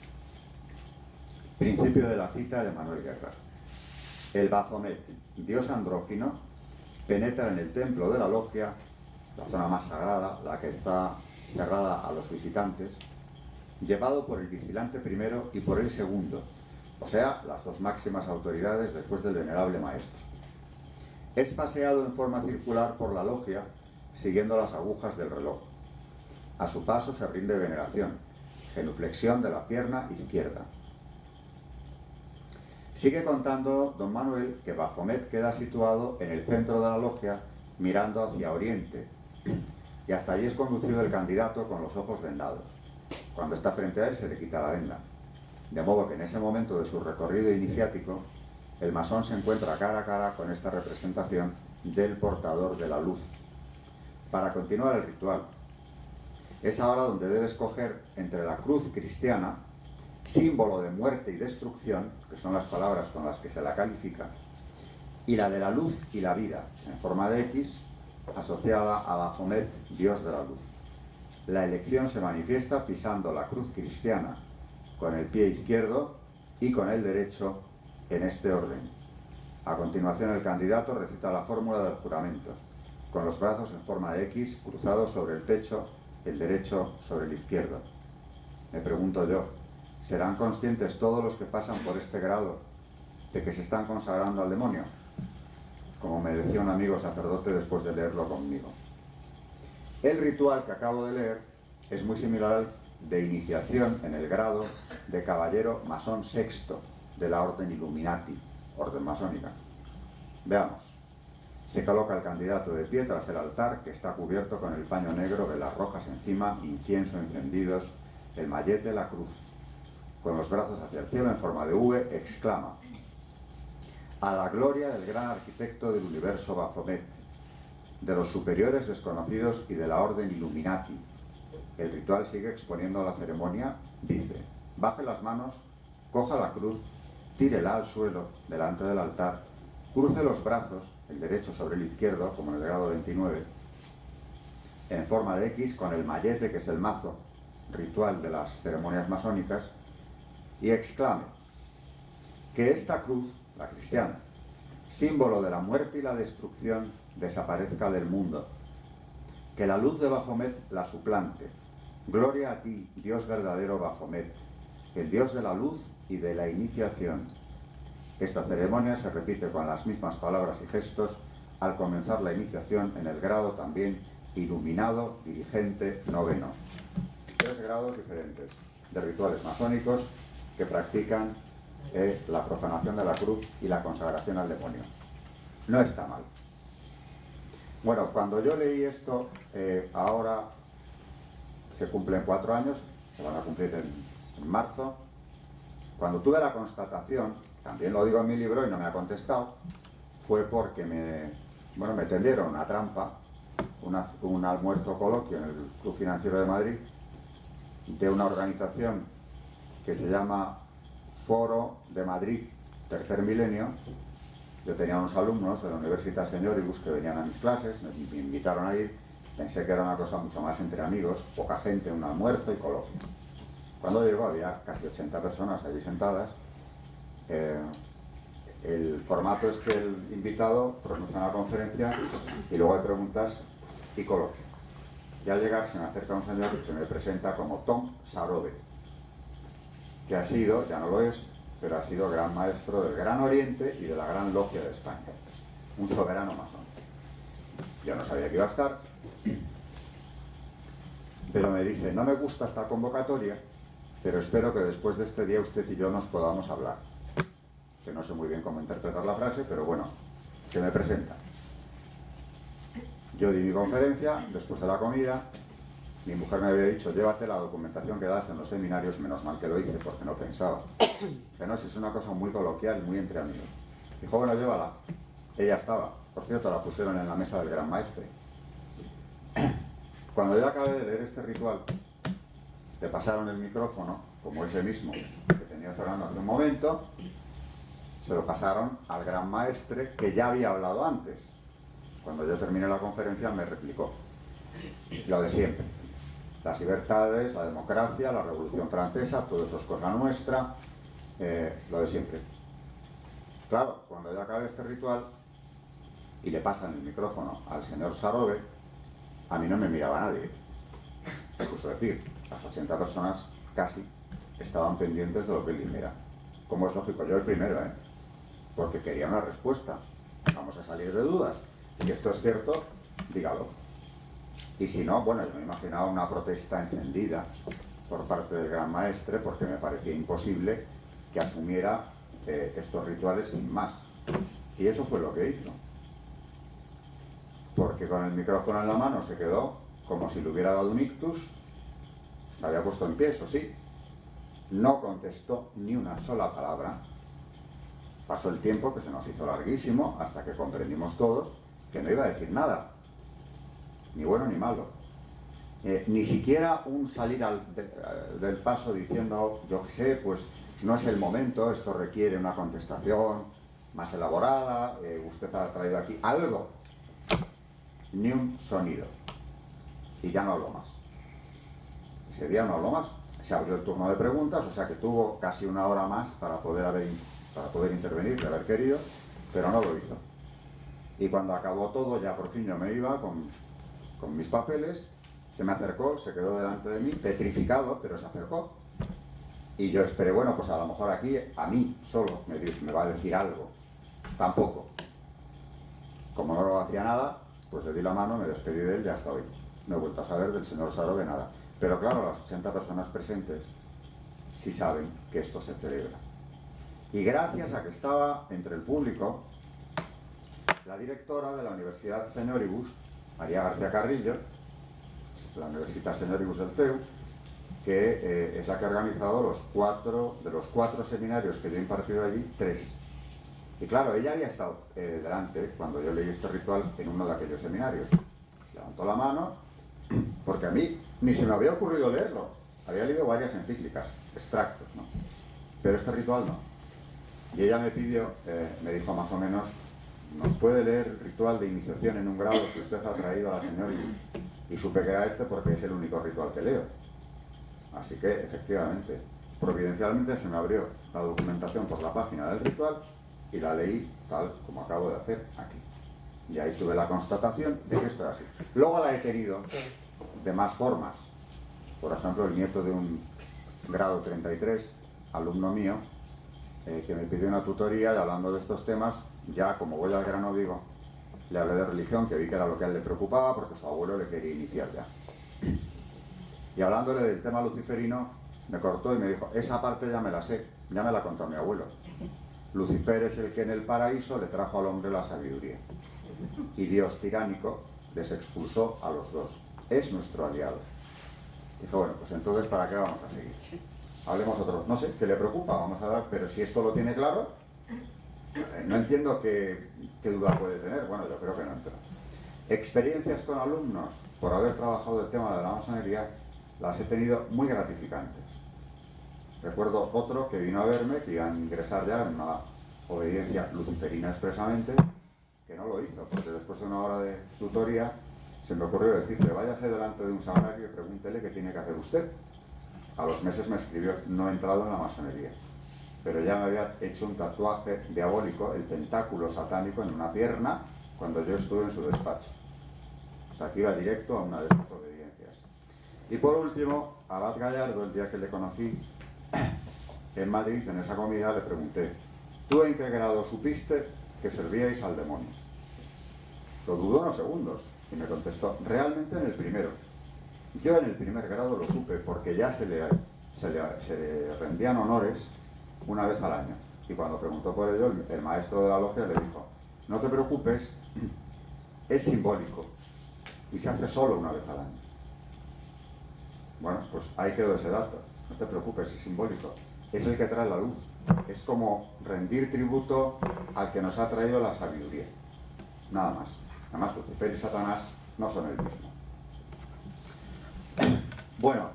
Principio de la cita de Manuel Guerra. El Baphomet, dios andrógino, penetra en el templo de la logia, la zona más sagrada, la que está cerrada a los visitantes, llevado por el vigilante primero y por el segundo, o sea, las 2 máximas autoridades después del venerable maestro. Es paseado en forma circular por la logia, siguiendo las agujas del reloj. A su paso se rinde veneración, genuflexión de la pierna izquierda. Sigue contando don Manuel que Baphomet queda situado en el centro de la logia, mirando hacia oriente, y hasta allí es conducido el candidato con los ojos vendados. Cuando está frente a él se le quita la venda, de modo que en ese momento de su recorrido iniciático, el masón se encuentra cara a cara con esta representación del portador de la luz. Para continuar el ritual, es ahora donde debes escoger entre la cruz cristiana, símbolo de muerte y destrucción, que son las palabras con las que se la califica, y la de la luz y la vida, en forma de X, asociada a Baphomet, dios de la luz. La elección se manifiesta pisando la cruz cristiana con el pie izquierdo y con el derecho en este orden. A continuación, el candidato recita la fórmula del juramento, con los brazos en forma de X cruzados sobre el pecho, el derecho sobre el izquierdo. Me pregunto yo, ¿serán conscientes todos los que pasan por este grado de que se están consagrando al demonio? Como me decía un amigo sacerdote después de leerlo conmigo. El ritual que acabo de leer es muy similar al de iniciación en el grado de caballero masón sexto de la Orden Illuminati, orden masónica. Veamos. Se coloca el candidato de pie tras el altar, que está cubierto con el paño negro, velas rojas encima, incienso encendidos, el mallete, la cruz. Con los brazos hacia el cielo en forma de V, exclama: a la gloria del gran arquitecto del universo Baphomet, de los superiores desconocidos y de la orden Illuminati. El ritual sigue exponiendo la ceremonia. Dice: baje las manos, coja la cruz, tírela al suelo delante del altar, cruce los brazos, el derecho sobre el izquierdo, como en el grado 29, en forma de X, con el mallete, que es el mazo ritual de las ceremonias masónicas, y exclame: que esta cruz, la cristiana, símbolo de la muerte y la destrucción, desaparezca del mundo. Que la luz de Baphomet la suplante. Gloria a ti, Dios verdadero Baphomet, el Dios de la luz y de la iniciación. Esta ceremonia se repite con las mismas palabras y gestos al comenzar la iniciación en el grado también iluminado, dirigente, noveno. 3 grados diferentes de rituales masónicos que practican la profanación de la cruz y la consagración al demonio. No está mal. Bueno, cuando yo leí esto, ahora se cumplen 4 años, se van a cumplir en marzo. Cuando tuve la constatación, también lo digo en mi libro y no me ha contestado, fue porque me tendieron una trampa, un almuerzo coloquio en el Club Financiero de Madrid, de una organización que se llama Foro de Madrid Tercer Milenio. Yo tenía unos alumnos de la Universitas Señoribus que venían a mis clases, me invitaron a ir, pensé que era una cosa mucho más entre amigos, poca gente, un almuerzo y coloquio. Cuando llegó había casi 80 personas allí sentadas. El formato es que el invitado pronuncia una conferencia y luego hay preguntas y coloquio. Y al llegar se me acerca un señor que se me presenta como Tom Sarobe, que ha sido, ya no lo es, pero ha sido gran maestro del Gran Oriente y de la Gran Logia de España, un soberano masón. Yo no sabía que iba a estar, pero me dice: no me gusta esta convocatoria, pero espero que después de este día usted y yo nos podamos hablar. Que no sé muy bien cómo interpretar la frase, pero bueno, se me presenta. Yo di mi conferencia, después de la comida, mi mujer me había dicho: llévate la documentación que das en los seminarios. Menos mal que lo hice, porque no pensaba. Que no, si es una cosa muy coloquial, muy entre amigos. Dijo: bueno, llévala. Ella estaba. Por cierto, la pusieron en la mesa del gran maestre. Cuando yo acabé de leer este ritual, le pasaron el micrófono, como ese mismo que tenía Fernando hace un momento, se lo pasaron al gran maestre, que ya había hablado antes. Cuando yo terminé la conferencia me replicó lo de siempre: las libertades, la democracia, la Revolución Francesa, todo eso es cosa nuestra, lo de siempre. Claro, cuando yo acabé este ritual y le pasan el micrófono al señor Sarobe, a mí no me miraba nadie. Incluso decir, las 80 personas casi estaban pendientes de lo que él dijera. Como es lógico, yo el primero, porque quería una respuesta. Vamos a salir de dudas. Si esto es cierto, dígalo. Y si no, bueno, yo me imaginaba una protesta encendida por parte del gran maestre, porque me parecía imposible que asumiera estos rituales sin más. Y eso fue lo que hizo. Porque con el micrófono en la mano se quedó como si le hubiera dado un ictus. Se había puesto en pie, eso sí. No contestó ni una sola palabra. Pasó el tiempo, que se nos hizo larguísimo, hasta que comprendimos todos que no iba a decir nada, ni bueno ni malo. Ni siquiera un salir del paso diciendo, yo qué sé, pues no es el momento, esto requiere una contestación más elaborada, usted ha traído aquí algo. Ni un sonido. Y ya no habló más. Ese día no habló más. Se abrió el turno de preguntas, o sea que tuvo casi una hora más para poder intervenir, de haber querido, pero no lo hizo. Y cuando acabó todo, ya por fin yo me iba con mis papeles, se me acercó, se quedó delante de mí, petrificado, pero se acercó. Y yo esperé, bueno, pues a lo mejor aquí, a mí solo, me va a decir algo. Tampoco. Como no hacía nada, pues le di la mano, me despedí de él y hasta hoy. No he vuelto a saber del señor Saro de nada. Pero claro, las 80 personas presentes sí saben que esto se celebra. Y gracias a que estaba entre el público la directora de la Universidad Señoribus, María García Carrillo, la Universidad Señoribus del CEU, que es la que ha organizado de los cuatro seminarios que yo he impartido allí, 3. Y claro, ella había estado delante, cuando yo leí este ritual, en uno de aquellos seminarios. Levantó la mano, porque a mí ni se me había ocurrido leerlo. Había leído varias encíclicas, extractos, ¿no? Pero este ritual no. Y ella me pidió, me dijo más o menos, ¿nos puede leer el ritual de iniciación en un grado que usted ha traído a la señoribus? Y supe que era este porque es el único ritual que leo. Así que, efectivamente, providencialmente se me abrió la documentación por la página del ritual y la leí tal como acabo de hacer aquí. Y ahí tuve la constatación de que esto era así. Luego la he tenido de más formas. Por ejemplo, el nieto de un grado 33, alumno mío, que me pidió una tutoría y hablando de estos temas, ya como voy al grano digo, le hablé de religión, que vi que era lo que a él le preocupaba porque su abuelo le quería iniciar ya. Y hablándole del tema luciferino, me cortó y me dijo, esa parte ya me la sé, ya me la contó mi abuelo. Lucifer es el que en el paraíso le trajo al hombre la sabiduría. Y Dios tiránico les expulsó a los dos. Es nuestro aliado. Dije, bueno, pues entonces ¿para qué vamos a seguir? Hablemos otros. No sé, ¿qué le preocupa? Vamos a ver, pero si esto lo tiene claro, no entiendo qué duda puede tener. Bueno, yo creo que no entiendo. Experiencias con alumnos, por haber trabajado el tema de la masonería, las he tenido muy gratificantes. Recuerdo otro que vino a verme, que iba a ingresar ya en una obediencia luciferina expresamente, que no lo hizo, porque después de una hora de tutoría se me ocurrió decirle, váyase delante de un sagrario y pregúntele qué tiene que hacer usted. A los meses me escribió, no he entrado en la masonería, pero ya me había hecho un tatuaje diabólico, el tentáculo satánico en una pierna, cuando yo estuve en su despacho. O sea, que iba directo a una de sus obediencias. Y por último, a Abad Gallardo, el día que le conocí en Madrid, en esa comida, le pregunté, ¿tú en qué grado supiste que servíais al demonio? Lo dudó unos segundos y me contestó, realmente en el primero. Yo en el primer grado lo supe porque ya se le rendían honores una vez al año. Y cuando preguntó por ello, el maestro de la logia le dijo, no te preocupes, es simbólico y se hace solo una vez al año. Bueno, pues ahí quedó ese dato. No te preocupes, es simbólico. Es el que trae la luz. Es como rendir tributo al que nos ha traído la sabiduría. Nada más. Además, Lucifer y Satanás no son el mismo. Bueno,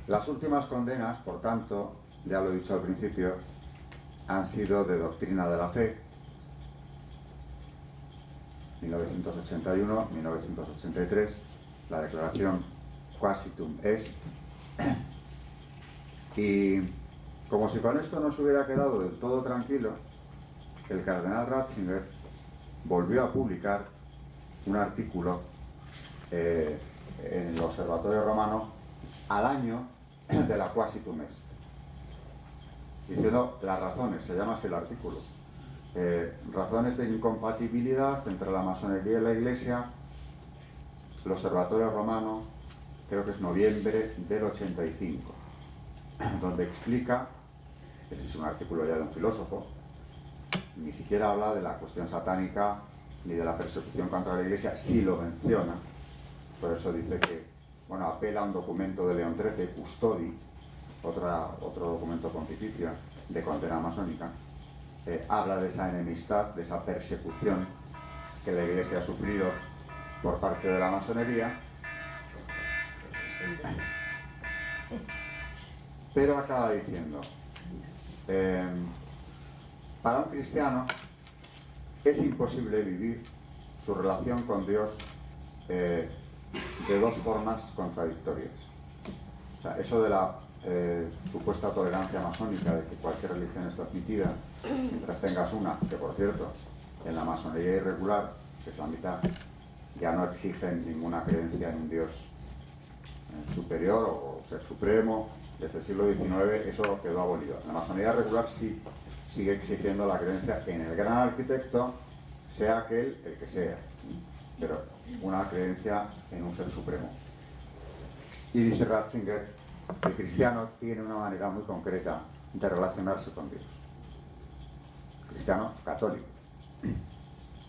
las últimas condenas, por tanto, ya lo he dicho al principio, han sido de doctrina de la fe, 1981, 1983, la declaración Quasitum Est, y como si con esto no se hubiera quedado del todo tranquilo, el cardenal Ratzinger volvió a publicar un artículo en el Observatorio Romano al año de la Quasitum Est, diciendo las razones, se llama así el artículo, razones de incompatibilidad entre la masonería y la Iglesia, el Observatorio Romano, creo que es noviembre del 85, donde explica, ese es un artículo ya de un filósofo, ni siquiera habla de la cuestión satánica ni de la persecución contra la Iglesia, sí lo menciona, por eso dice que, bueno, apela a un documento de León XIII, Custodi, otro documento pontificio de condena masónica, habla de esa enemistad, de esa persecución que la Iglesia ha sufrido por parte de la masonería, pero acaba diciendo, para un cristiano es imposible vivir su relación con Dios de dos formas contradictorias. O sea, eso de la supuesta tolerancia masónica, de que cualquier religión está admitida mientras tengas una, que por cierto, en la masonería irregular, que es la mitad, ya no exigen ninguna creencia en un Dios superior o ser supremo. Desde el siglo XIX eso quedó abolido. En la masonería regular sí sigue exigiendo la creencia en el gran arquitecto, sea aquel el que sea, pero una creencia en un ser supremo. Y dice Ratzinger, el cristiano tiene una manera muy concreta de relacionarse con Dios. El cristiano católico.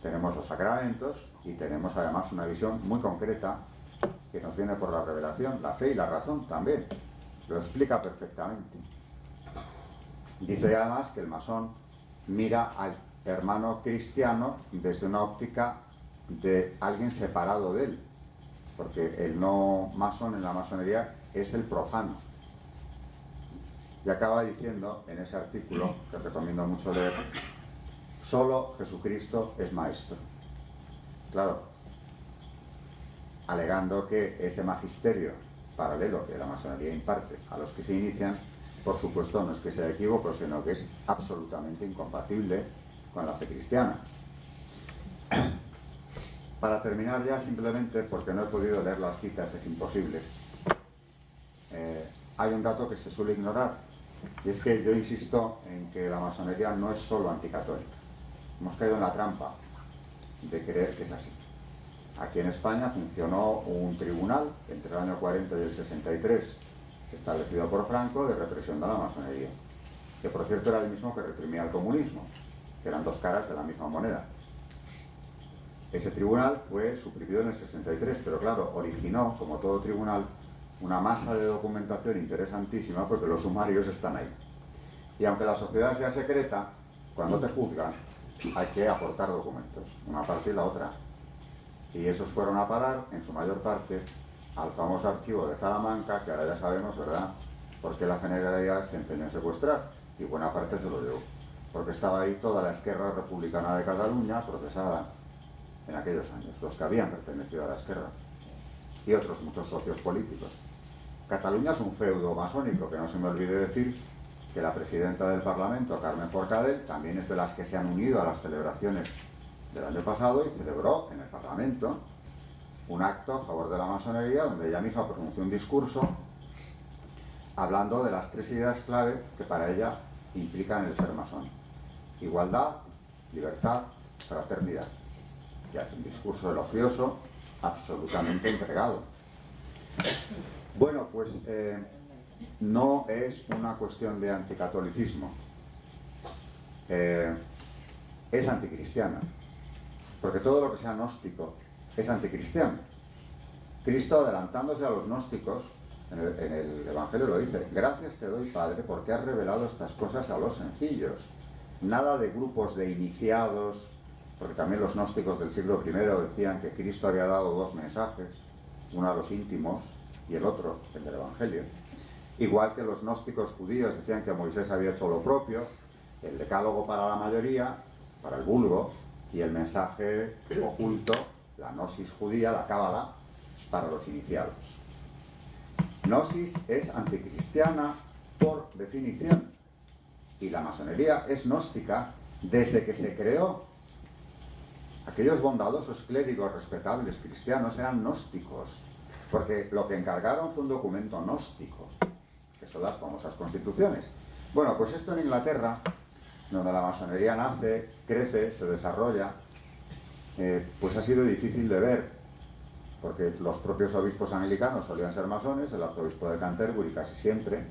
Tenemos los sacramentos y tenemos además una visión muy concreta que nos viene por la revelación, la fe y la razón también. Lo explica perfectamente. Dice además que el masón mira al hermano cristiano desde una óptica de alguien separado de él, porque el no masón en la masonería es el profano. Y acaba diciendo en ese artículo, que recomiendo mucho leer, solo Jesucristo es maestro. Claro, alegando que ese magisterio paralelo que la masonería imparte a los que se inician, por supuesto no es que sea equívoco, sino que es absolutamente incompatible con la fe cristiana. Para terminar ya, simplemente, porque no he podido leer las citas, es imposible, hay un dato que se suele ignorar, y es que yo insisto en que la masonería no es solo anticatólica. Hemos caído en la trampa de creer que es así. Aquí en España funcionó un tribunal entre el año 40 y el 63, establecido por Franco, de represión de la masonería, que por cierto era el mismo que reprimía el comunismo, que eran dos caras de la misma moneda. Ese tribunal fue suprimido en el 63, pero claro, originó, como todo tribunal, una masa de documentación interesantísima, porque los sumarios están ahí. Y aunque la sociedad sea secreta, cuando te juzgan hay que aportar documentos, una parte y la otra. Y esos fueron a parar, en su mayor parte, al famoso archivo de Salamanca, que ahora ya sabemos, ¿verdad?, por qué la Generalidad se empeñó en secuestrar, y buena parte se lo llevó, porque estaba ahí toda la Esquerra Republicana de Cataluña procesada en aquellos años, los que habían pertenecido a la Esquerra, y otros muchos socios políticos. Cataluña es un feudo masónico, que no se me olvide decir que la presidenta del Parlamento, Carmen Forcadell, también es de las que se han unido a las celebraciones del año pasado y celebró en el Parlamento un acto a favor de la masonería, donde ella misma pronunció un discurso hablando de las tres ideas clave que para ella implican el ser masón: igualdad, libertad, fraternidad. Y hace un discurso elogioso, absolutamente entregado. Bueno, pues no es una cuestión de anticatolicismo, es anticristiana, porque todo lo que sea gnóstico es anticristiano. Cristo, adelantándose a los gnósticos, en el Evangelio lo dice: gracias te doy, Padre, porque has revelado estas cosas a los sencillos. Nada de grupos de iniciados, porque también los gnósticos del siglo I decían que Cristo había dado dos mensajes, uno a los íntimos y el otro, el del Evangelio. Igual que los gnósticos judíos decían que Moisés había hecho lo propio, el decálogo para la mayoría, para el vulgo, y el mensaje oculto, la gnosis judía, la cábala, para los iniciados. Gnosis es anticristiana por definición, y la masonería es gnóstica desde que se creó. Aquellos bondadosos clérigos respetables cristianos eran gnósticos, porque lo que encargaron fue un documento gnóstico, que son las famosas constituciones. Bueno, pues esto en Inglaterra, donde la masonería nace, crece, se desarrolla, pues ha sido difícil de ver, porque los propios obispos anglicanos solían ser masones, el arzobispo de Canterbury casi siempre,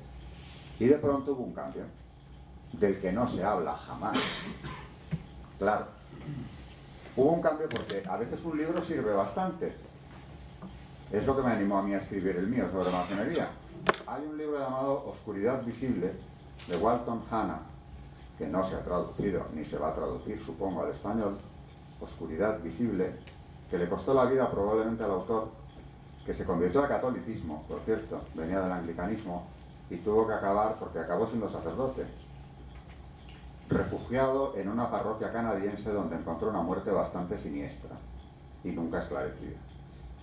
y de pronto hubo un cambio, del que no se habla jamás. Claro, hubo un cambio porque a veces un libro sirve bastante. Es lo que me animó a mí a escribir el mío sobre masonería. Hay un libro llamado Oscuridad Visible, de Walton Hanna, que no se ha traducido ni se va a traducir, supongo, al español, Oscuridad visible, que le costó la vida probablemente al autor, que se convirtió al catolicismo, por cierto, venía del anglicanismo, y tuvo que acabar, porque acabó siendo sacerdote, refugiado en una parroquia canadiense donde encontró una muerte bastante siniestra y nunca esclarecida.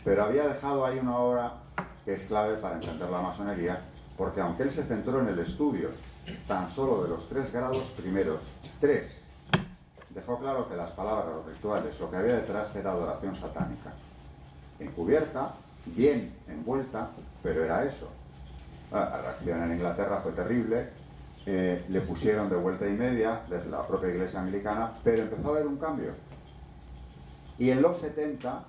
Pero había dejado ahí una obra que es clave para entender la masonería, porque aunque él se centró en el estudio tan solo de los 3 grados primeros, 3, dejó claro que las palabras, los rituales, lo que había detrás era adoración satánica. Encubierta, bien envuelta, pero era eso. La reacción en Inglaterra fue terrible, le pusieron de vuelta y media desde la propia iglesia anglicana, pero empezó a haber un cambio. Y en los 70,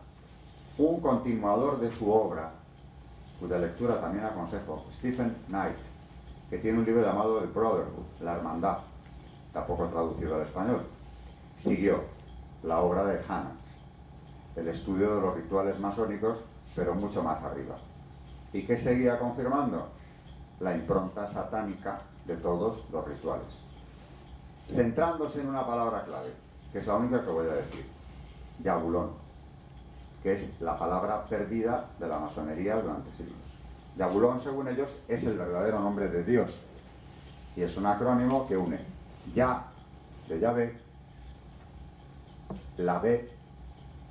un continuador de su obra, cuya lectura también aconsejo, Stephen Knight, que tiene un libro llamado The Brotherhood, La Hermandad, tampoco traducido al español, siguió la obra de Hannah, el estudio de los rituales masónicos, pero mucho más arriba. ¿Y qué seguía confirmando? La impronta satánica de todos los rituales. Centrándose en una palabra clave, que es la única que voy a decir, Yabulón, que es la palabra perdida de la masonería durante siglos. Yabulón, según ellos, es el verdadero nombre de Dios, y es un acrónimo que une Ya, de Yahvé, la B,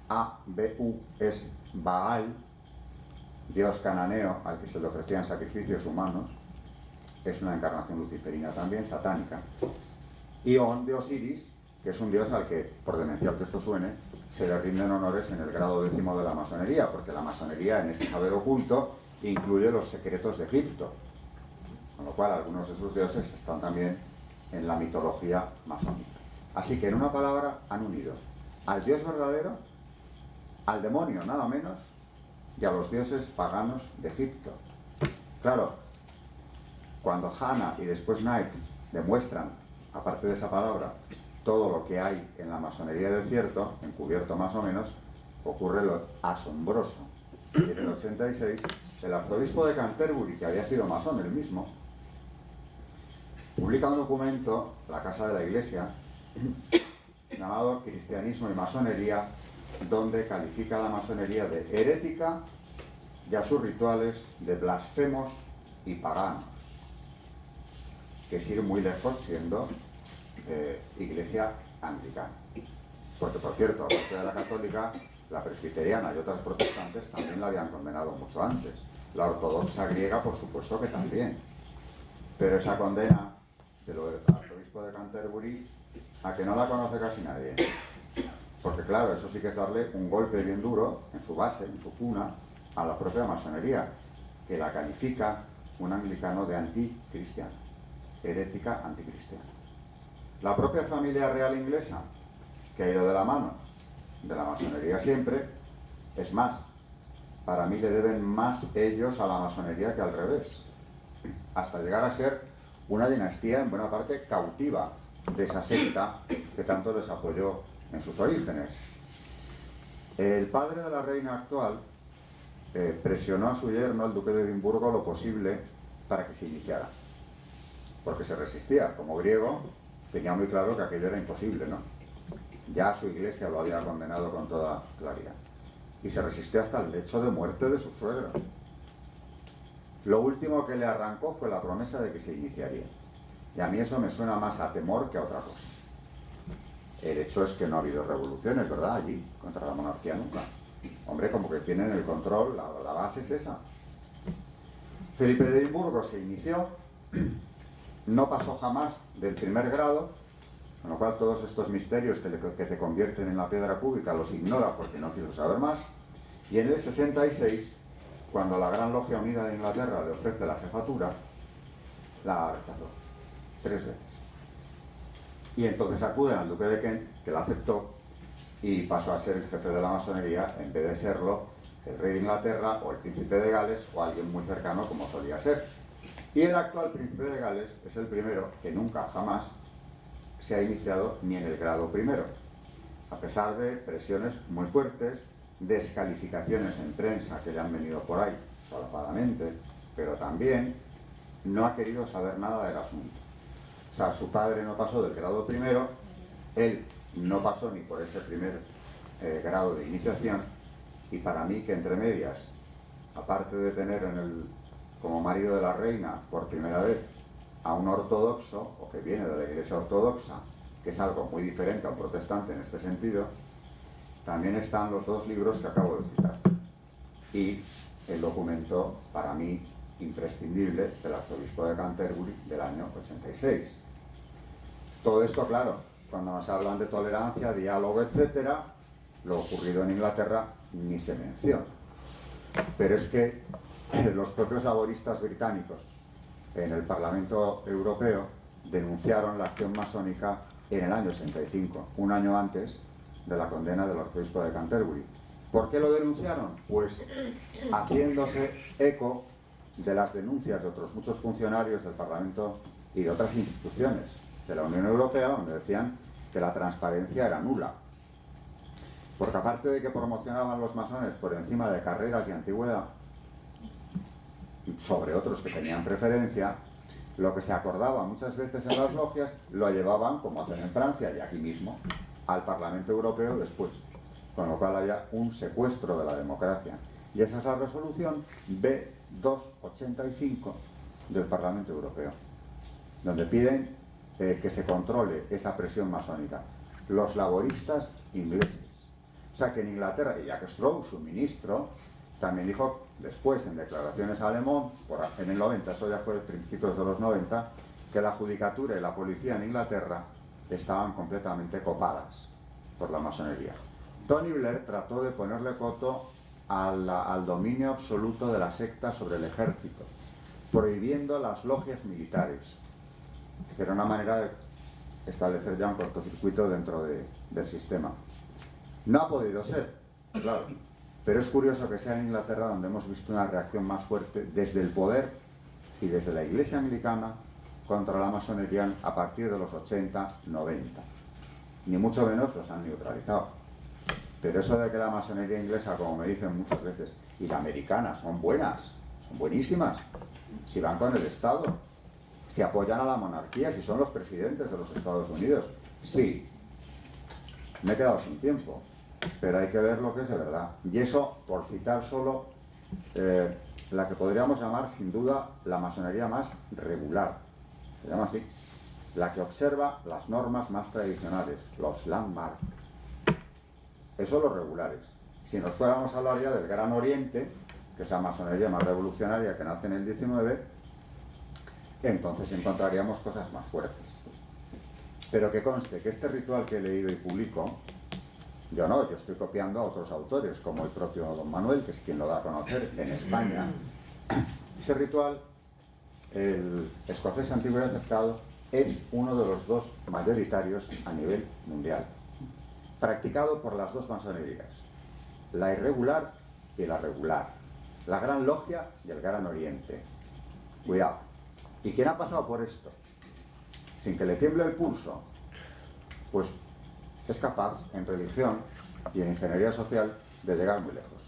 A, B, U, es Baal, dios cananeo al que se le ofrecían sacrificios humanos, es una encarnación luciferina también, satánica, y On, de Osiris, que es un dios al que, por demencial que esto suene, se le rinden honores en el grado 10º de la masonería, porque la masonería, en ese saber oculto, incluye los secretos de Egipto, con lo cual algunos de sus dioses están también en la mitología masónica. Así que, en una palabra, han unido al dios verdadero, al demonio nada menos, y a los dioses paganos de Egipto. Claro, cuando Hannah y después Knight demuestran, aparte de esa palabra, todo lo que hay en la masonería del cierto, encubierto más o menos, ocurre lo asombroso. En el 86, el arzobispo de Canterbury, que había sido masón él mismo, publica un documento, la Casa de la Iglesia, llamado Cristianismo y Masonería, donde califica a la masonería de herética y a sus rituales de blasfemos y paganos, que es ir muy lejos siendo iglesia anglicana. Porque, por cierto, aparte de la católica, la presbiteriana y otras protestantes también la habían condenado mucho antes. La ortodoxa griega, por supuesto que también. Pero esa condena del arzobispo de Canterbury, a que no la conoce casi nadie. Porque claro, eso sí que es darle un golpe bien duro en su base, en su cuna, a la propia masonería, que la califica un anglicano de anticristiano, herética anticristiana. La propia familia real inglesa, que ha ido de la mano de la masonería siempre, es más, para mí le deben más ellos a la masonería que al revés, hasta llegar a ser una dinastía en buena parte cautiva de esa secta que tanto les apoyó en sus orígenes. El padre de la reina actual presionó a su yerno, el duque de Edimburgo, lo posible para que se iniciara, porque se resistía. Como griego tenía muy claro que aquello era imposible, ¿no? Ya su iglesia lo había condenado con toda claridad, y se resistió hasta el lecho de muerte de su suegro. Lo último que le arrancó fue la promesa de que se iniciaría, y a mí eso me suena más a temor que a otra cosa. El hecho es que no ha habido revoluciones, ¿verdad?, allí, contra la monarquía nunca. Hombre, como que tienen el control, la base es esa. Felipe de Edimburgo se inició, no pasó jamás del primer grado, con lo cual todos estos misterios que te convierten en la piedra cúbica los ignora porque no quiso saber más, y en el 66, cuando la Gran Logia Unida de Inglaterra le ofrece la jefatura, la rechazó 3 veces. Y entonces acuden al duque de Kent, que la aceptó, y pasó a ser el jefe de la masonería, en vez de serlo el rey de Inglaterra o el príncipe de Gales o alguien muy cercano como solía ser. Y el actual príncipe de Gales es el primero que nunca jamás se ha iniciado ni en el grado primero, a pesar de presiones muy fuertes, descalificaciones en prensa que le han venido por ahí solapadamente, pero también no ha querido saber nada del asunto. O sea, su padre no pasó del grado primero, él no pasó ni por ese primer grado de iniciación, y para mí que entre medias, aparte de tener como marido de la reina por primera vez a un ortodoxo, o que viene de la Iglesia ortodoxa, que es algo muy diferente a un protestante en este sentido, también están los dos libros que acabo de citar. Y el documento, para mí, imprescindible del arzobispo de Canterbury del año 86. Todo esto, claro, cuando nos hablan de tolerancia, diálogo, etcétera, lo ocurrido en Inglaterra ni se menciona. Pero es que los propios laboristas británicos en el Parlamento Europeo denunciaron la acción masónica en el año 65, un año antes de la condena del arzobispo de Canterbury. ¿Por qué lo denunciaron? Pues haciéndose eco de las denuncias de otros muchos funcionarios del Parlamento y de otras instituciones de la Unión Europea, donde decían que la transparencia era nula. Porque aparte de que promocionaban los masones por encima de carreras y antigüedad, sobre otros que tenían preferencia, lo que se acordaba muchas veces en las logias lo llevaban, como hacen en Francia y aquí mismo, al Parlamento Europeo después, con lo cual haya un secuestro de la democracia. Y esa es la resolución B285 del Parlamento Europeo, donde piden que se controle esa presión masónica. Los laboristas ingleses. O sea que en Inglaterra, y Jack Straw, su ministro, también dijo después en declaraciones a Le Monde, en el 90, eso ya fue a principios de los 90, que la judicatura y la policía en Inglaterra estaban completamente copadas por la masonería. Tony Blair trató de ponerle coto al dominio absoluto de la secta sobre el ejército, prohibiendo las logias militares, que era una manera de establecer ya un cortocircuito dentro del sistema. No ha podido ser, claro, pero es curioso que sea en Inglaterra donde hemos visto una reacción más fuerte desde el poder y desde la Iglesia anglicana contra la masonería a partir de los 80, 90. Ni mucho menos los han neutralizado. Pero eso de que la masonería inglesa, como me dicen muchas veces, y la americana son buenas, son buenísimas, si van con el Estado, si apoyan a la monarquía, si son los presidentes de los Estados Unidos, sí. Me he quedado sin tiempo, pero hay que ver lo que es de verdad. Y eso, por citar solo la que podríamos llamar, sin duda, la masonería más regular, se llama así, la que observa las normas más tradicionales, los landmarks. Eso los regulares. Si nos fuéramos a hablar ya del Gran Oriente, que es la masonería más revolucionaria que nace en el 19, entonces encontraríamos cosas más fuertes. Pero que conste que este ritual que he leído y publico, yo no, yo estoy copiando a otros autores, como el propio Don Manuel, que es quien lo da a conocer en España. Ese ritual, el escocés antiguo y aceptado, es uno de los dos mayoritarios a nivel mundial, practicado por las dos masonerías, la irregular y la regular, la Gran Logia y el Gran Oriente. Cuidado. ¿Y quién ha pasado por esto? Sin que le tiemble el pulso, pues es capaz en religión y en ingeniería social de llegar muy lejos.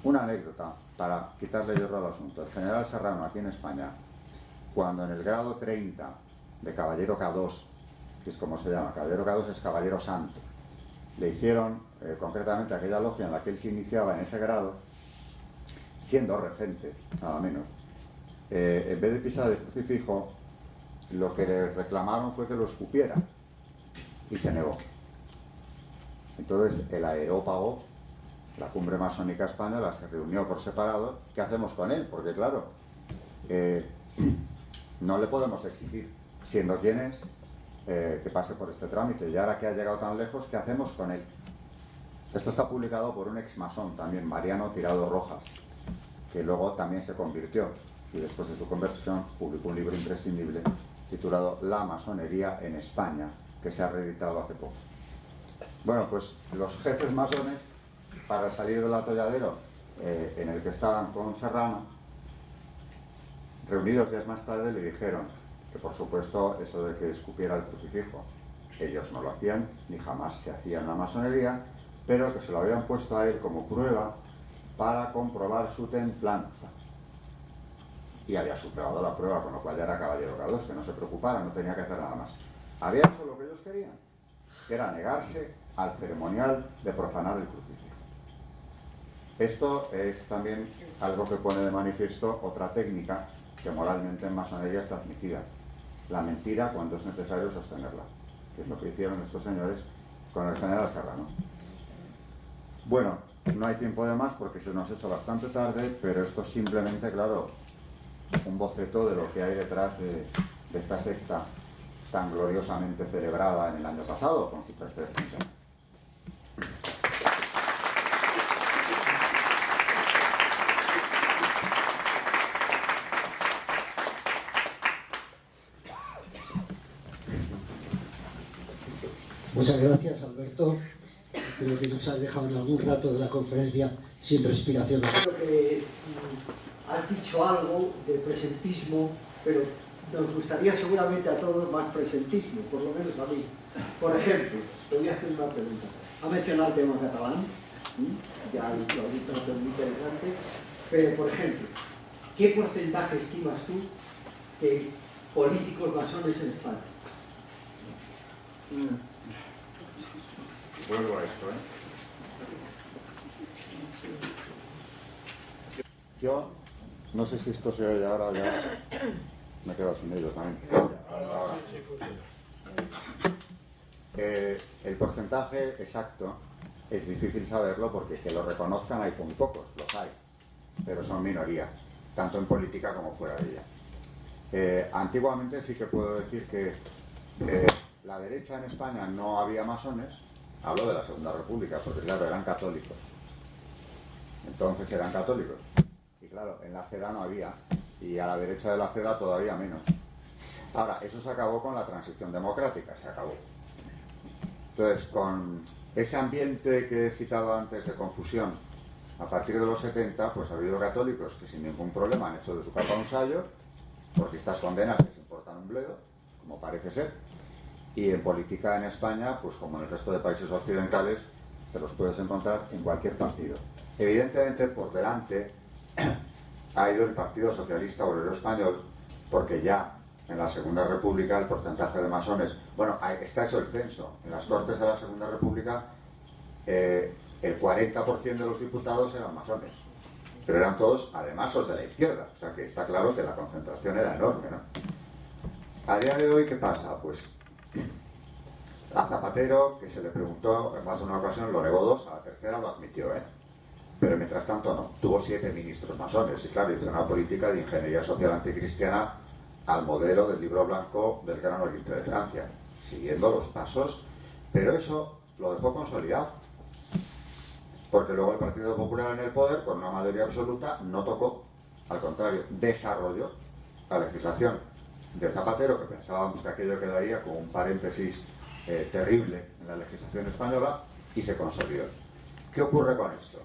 Una anécdota para quitarle hierro al asunto. El general Serrano, aquí en España, cuando en el grado 30 de caballero K2, que es como se llama, caballero K2 es caballero santo, le hicieron concretamente aquella logia en la que él se iniciaba en ese grado, siendo regente, nada menos, en vez de pisar el crucifijo, lo que le reclamaron fue que lo escupiera, y se negó. Entonces el Areópago, la cumbre masónica española, se reunió por separado. ¿Qué hacemos con él? Porque claro, no le podemos exigir, siendo quien es, que pase por este trámite. Y ahora que ha llegado tan lejos, ¿qué hacemos con él? Esto está publicado por un ex masón también, Mariano Tirado Rojas, que luego también se convirtió, y después de su conversión publicó un libro imprescindible titulado La masonería en España, que se ha reeditado hace poco. Bueno, pues los jefes masones, para salir del atolladero en el que estaban con Serrano, reunidos días más tarde, le dijeron que por supuesto eso de que escupiera el crucifijo, ellos no lo hacían, ni jamás se hacía en la masonería, pero que se lo habían puesto a él como prueba para comprobar su templanza. y había superado la prueba, con lo cual ya era caballero K2, que no se preocupara, no tenía que hacer nada más. Había hecho lo que ellos querían, que era negarse al ceremonial de profanar el crucifijo. Esto es también algo que pone de manifiesto otra técnica que moralmente en masonería está admitida: la mentira cuando es necesario sostenerla, que es lo que hicieron estos señores con el general Serrano. Bueno, no hay tiempo de más porque se nos ha hecho bastante tarde, pero esto es simplemente, claro, un boceto de lo que hay detrás de esta secta tan gloriosamente celebrada en el año pasado con su tercer función. Muchas gracias, Alberto. Creo que nos has dejado en algún rato de la conferencia sin respiración. Creo que has dicho algo de presentismo, pero nos gustaría seguramente a todos más presentismo, por lo menos a mí. Por ejemplo, te voy a hacer una pregunta. Ha mencionado el tema catalán, ya lo has dicho, es muy interesante, pero por ejemplo, ¿qué porcentaje estimas tú de políticos masones en España? Vuelvo a esto, Yo no sé si esto se oye ahora, ya me he quedado sin ello también. Ahora. El porcentaje exacto es difícil saberlo porque que lo reconozcan hay muy pocos, los hay, pero son minoría, tanto en política como fuera de ella. Antiguamente sí que puedo decir que la derecha en España no había masones. Hablo de la Segunda República, porque claro, eran católicos. Entonces eran católicos. Y claro, en la CEDA no había, y a la derecha de la CEDA todavía menos. Ahora, eso se acabó con la transición democrática, se acabó. Entonces, con ese ambiente que he citado antes de confusión, a partir de los 70, pues ha habido católicos que sin ningún problema han hecho de su capa un sallo, porque estas condenas les importan un bledo, como parece ser. Y en política en España, pues como en el resto de países occidentales, te los puedes encontrar en cualquier partido. Evidentemente, por delante ha ido el Partido Socialista Obrero Español, porque ya en la Segunda República el porcentaje de masones... Bueno, está hecho el censo. En las Cortes de la Segunda República el 40% de los diputados eran masones. Pero eran todos, además, los de la izquierda. O sea que está claro que la concentración era enorme, ¿no? A día de hoy, ¿qué pasa? Pues a Zapatero, que se le preguntó en más de una ocasión, lo negó 2, a la tercera lo admitió, pero mientras tanto no, tuvo 7 ministros masones, y claro, hizo una política de ingeniería social anticristiana al modelo del libro blanco del Gran Oriente de Francia, siguiendo los pasos, pero eso lo dejó consolidado, porque luego el Partido Popular en el poder, con una mayoría absoluta, no tocó, al contrario, desarrolló la legislación de Zapatero, que pensábamos que aquello quedaría como un paréntesis terrible en la legislación española, y se consolidó. ¿Qué ocurre con esto?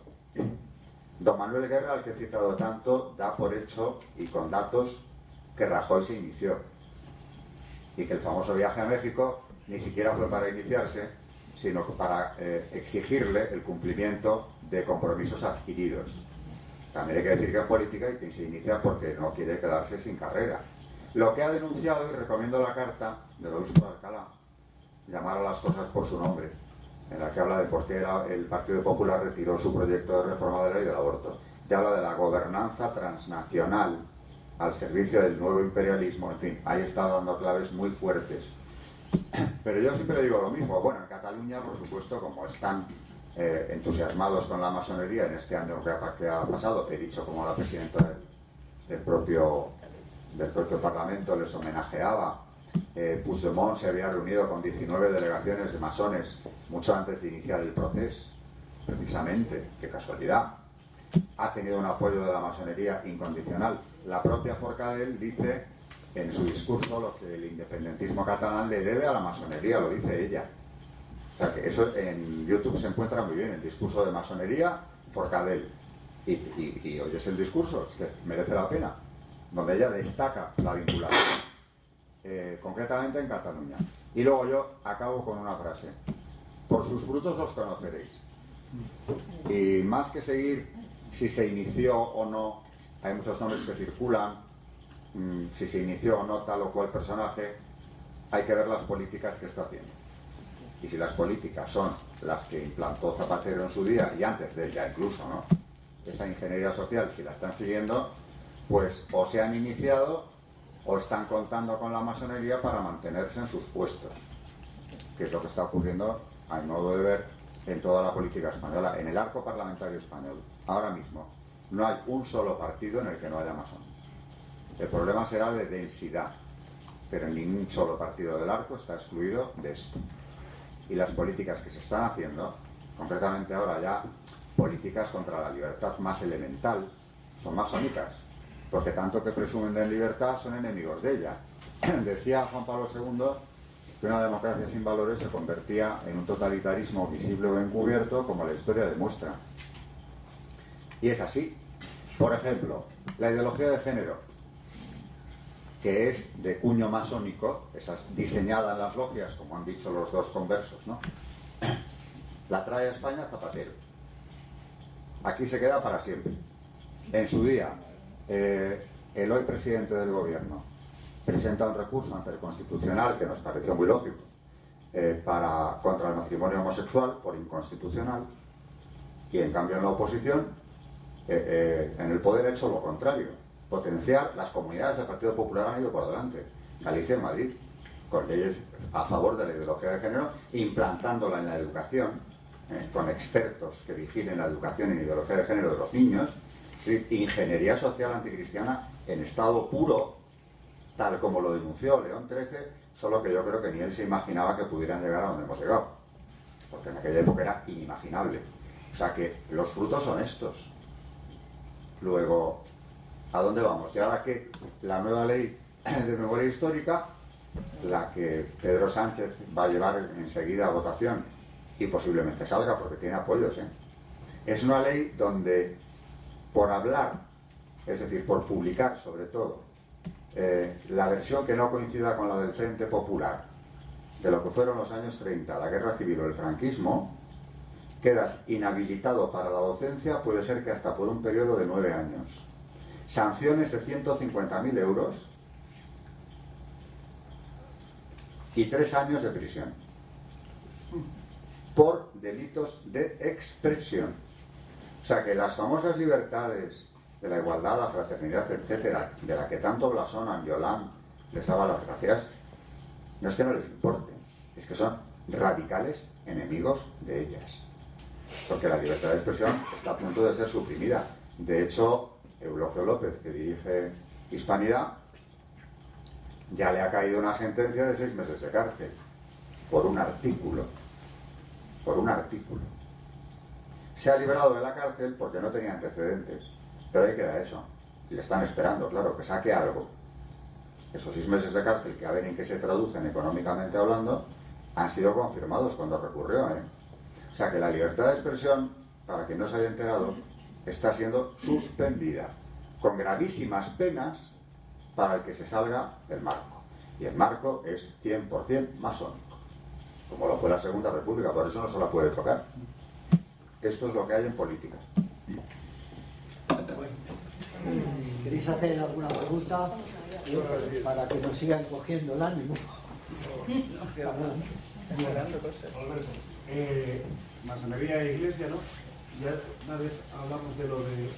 Don Manuel Guerra, al que he citado tanto, da por hecho y con datos que Rajoy se inició, y que el famoso viaje a México ni siquiera fue para iniciarse, sino para exigirle el cumplimiento de compromisos adquiridos. También hay que decir que en política hay quien se inicia porque no quiere quedarse sin carrera. Lo que ha denunciado, y recomiendo la carta del obispo de Alcalá, llamar a las cosas por su nombre, en la que habla de por qué el Partido Popular retiró su proyecto de reforma de la ley del aborto. Ya habla de la gobernanza transnacional al servicio del nuevo imperialismo, en fin, ahí está dando claves muy fuertes. Pero yo siempre digo lo mismo. Bueno, en Cataluña, por supuesto, como están entusiasmados con la masonería en este año que ha pasado, he dicho como la presidenta del propio Parlamento les homenajeaba, Puigdemont se había reunido con 19 delegaciones de masones mucho antes de iniciar el proceso, precisamente, qué casualidad. Ha tenido un apoyo de la masonería incondicional. La propia Forcadell dice en su discurso lo que el independentismo catalán le debe a la masonería, lo dice ella. O sea que eso en YouTube se encuentra muy bien, el discurso de masonería, Forcadell. Y oyes el discurso, es que merece la pena, donde ella destaca la vinculación, concretamente en Cataluña. Y luego yo acabo con una frase: por sus frutos los conoceréis. Y más que seguir si se inició o no, hay muchos nombres que circulan, si se inició o no tal o cual personaje, hay que ver las políticas que está haciendo. Y si las políticas son las que implantó Zapatero en su día, y antes de ella incluso, ¿no?, esa ingeniería social, si la están siguiendo, pues o se han iniciado o están contando con la masonería para mantenerse en sus puestos, que es lo que está ocurriendo, a mi modo de ver, en toda la política española, en el arco parlamentario español. Ahora mismo no hay un solo partido en el que no haya masones. El problema será de densidad, pero ningún solo partido del arco está excluido de esto. Y las políticas que se están haciendo, concretamente ahora ya políticas contra la libertad más elemental, son masónicas, porque tanto que presumen de libertad son enemigos de ella. Decía Juan Pablo II que una democracia sin valores se convertía en un totalitarismo visible o encubierto, como la historia demuestra. Y es así. Por ejemplo, la ideología de género, que es de cuño masónico, esa es diseñada en las logias, como han dicho los dos conversos, ¿no?, la trae a España Zapatero. Aquí se queda para siempre. En su día, el hoy presidente del gobierno presenta un recurso ante el Constitucional, que nos pareció muy lógico, contra el matrimonio homosexual por inconstitucional, y en cambio en la oposición, en el poder, ha hecho lo contrario: potenciar. Las comunidades del Partido Popular han ido por delante, Galicia y Madrid, con leyes a favor de la ideología de género, implantándola en la educación, con expertos que vigilen la educación en ideología de género de los niños. Ingeniería social anticristiana en estado puro, tal como lo denunció León XIII, solo que yo creo que ni él se imaginaba que pudieran llegar a donde hemos llegado, porque en aquella época era inimaginable. O sea que los frutos son estos. Luego, ¿a dónde vamos? Y ahora que la nueva ley de memoria histórica, la que Pedro Sánchez va a llevar enseguida a votación y posiblemente salga porque tiene apoyos, es una ley donde, por hablar, es decir, por publicar sobre todo, la versión que no coincida con la del Frente Popular de lo que fueron los años 30, la guerra civil o el franquismo, quedas inhabilitado para la docencia, puede ser que hasta por un periodo de 9 años. Sanciones de 150.000 euros y 3 años de prisión por delitos de expresión. O sea que las famosas libertades de la igualdad, la fraternidad, etcétera, de la que tanto blasonan, Yolán les daba las gracias, no es que no les importe, es que son radicales enemigos de ellas. Porque la libertad de expresión está a punto de ser suprimida. De hecho, Eulogio López, que dirige Hispanidad, ya le ha caído una sentencia de 6 meses de cárcel por un artículo. Por un artículo. Se ha liberado de la cárcel porque no tenía antecedentes, pero ahí queda eso. Y le están esperando, claro, que saque algo. Esos 6 meses de cárcel, que a ver en qué se traducen económicamente hablando, han sido confirmados cuando recurrió, O sea que la libertad de expresión, para quien no se haya enterado, está siendo suspendida, con gravísimas penas para el que se salga del marco. Y el marco es 100% masónico, como lo fue la Segunda República, por eso no se la puede tocar. Esto es lo que hay en política. ¿Queréis hacer alguna pregunta para que nos sigan cogiendo el ánimo? Masonería e iglesia, ¿no? Ya una vez hablamos de lo de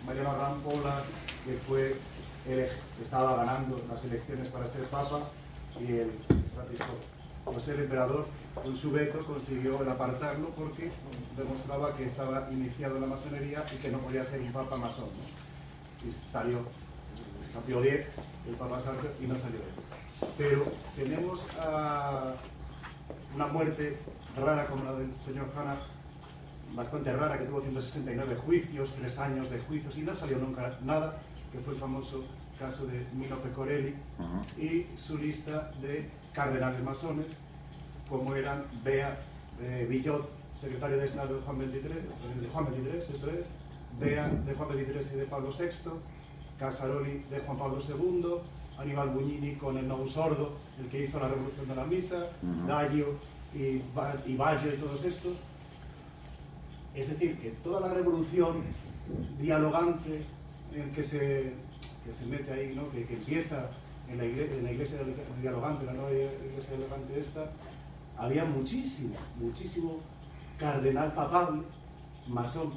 Mariano Rampola, que estaba ganando las elecciones para ser papa, y el Francisco José el Emperador, con su veto, consiguió el apartarlo porque demostraba que estaba iniciado en la masonería y que no podía ser un papa masón, ¿no? Y salió San Pío X, el Papa Santo, y no salió de él. Pero tenemos una muerte rara como la del señor Hanna, bastante rara, que tuvo 169 juicios, 3 años de juicios y no salió nunca nada, que fue el famoso caso de Mino Pecorelli y su lista de cardenales masones, como eran Bea Villot, secretario de Estado de Juan XXIII, eso es, Bea de Juan XXIII y de Pablo VI, Casaroli de Juan Pablo II, Aníbal Buñini con el Novus Ordo, el que hizo la revolución de la misa, Daggio y Baggio y todos estos. Es decir, que toda la revolución dialogante en que se que se mete ahí, ¿no? que empieza en la iglesia dialogante, la nueva iglesia dialogante esta, había muchísimo cardenal papable, masón.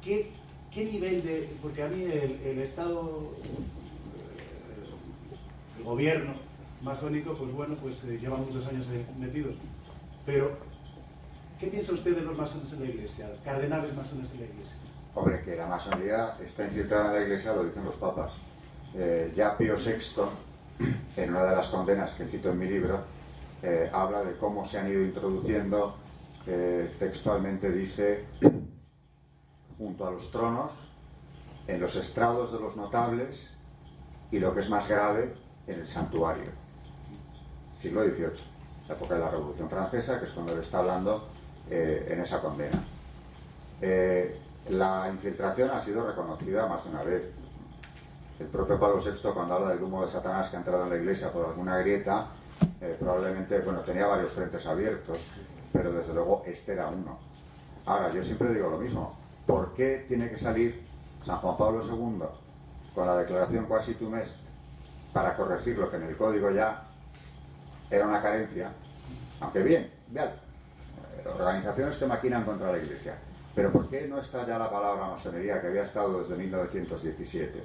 ¿Qué nivel de...? Porque a mí el Estado, el gobierno masónico, pues bueno, pues lleva muchos años metidos. Pero, ¿qué piensa usted de los masones en la iglesia? Cardenales masones en la iglesia. Hombre, que la masonería está infiltrada en la iglesia, lo dicen los papas. Ya Pío VI, en una de las condenas que cito en mi libro, habla de cómo se han ido introduciendo, textualmente dice, junto a los tronos, en los estrados de los notables y, lo que es más grave, en el santuario. Siglo XVIII, la época de la Revolución Francesa, que es cuando él está hablando en esa condena. La infiltración ha sido reconocida más de una vez. El propio Pablo VI, cuando habla del humo de Satanás que ha entrado en la iglesia por alguna grieta, probablemente, bueno, tenía varios frentes abiertos, pero desde luego este era uno. Ahora, yo siempre digo lo mismo. ¿Por qué tiene que salir San Juan Pablo II con la declaración Quasi Tum Est para corregir lo que en el código ya era una carencia? Aunque bien, vean, organizaciones que maquinan contra la iglesia. Pero ¿por qué no está ya la palabra masonería, que había estado desde 1917?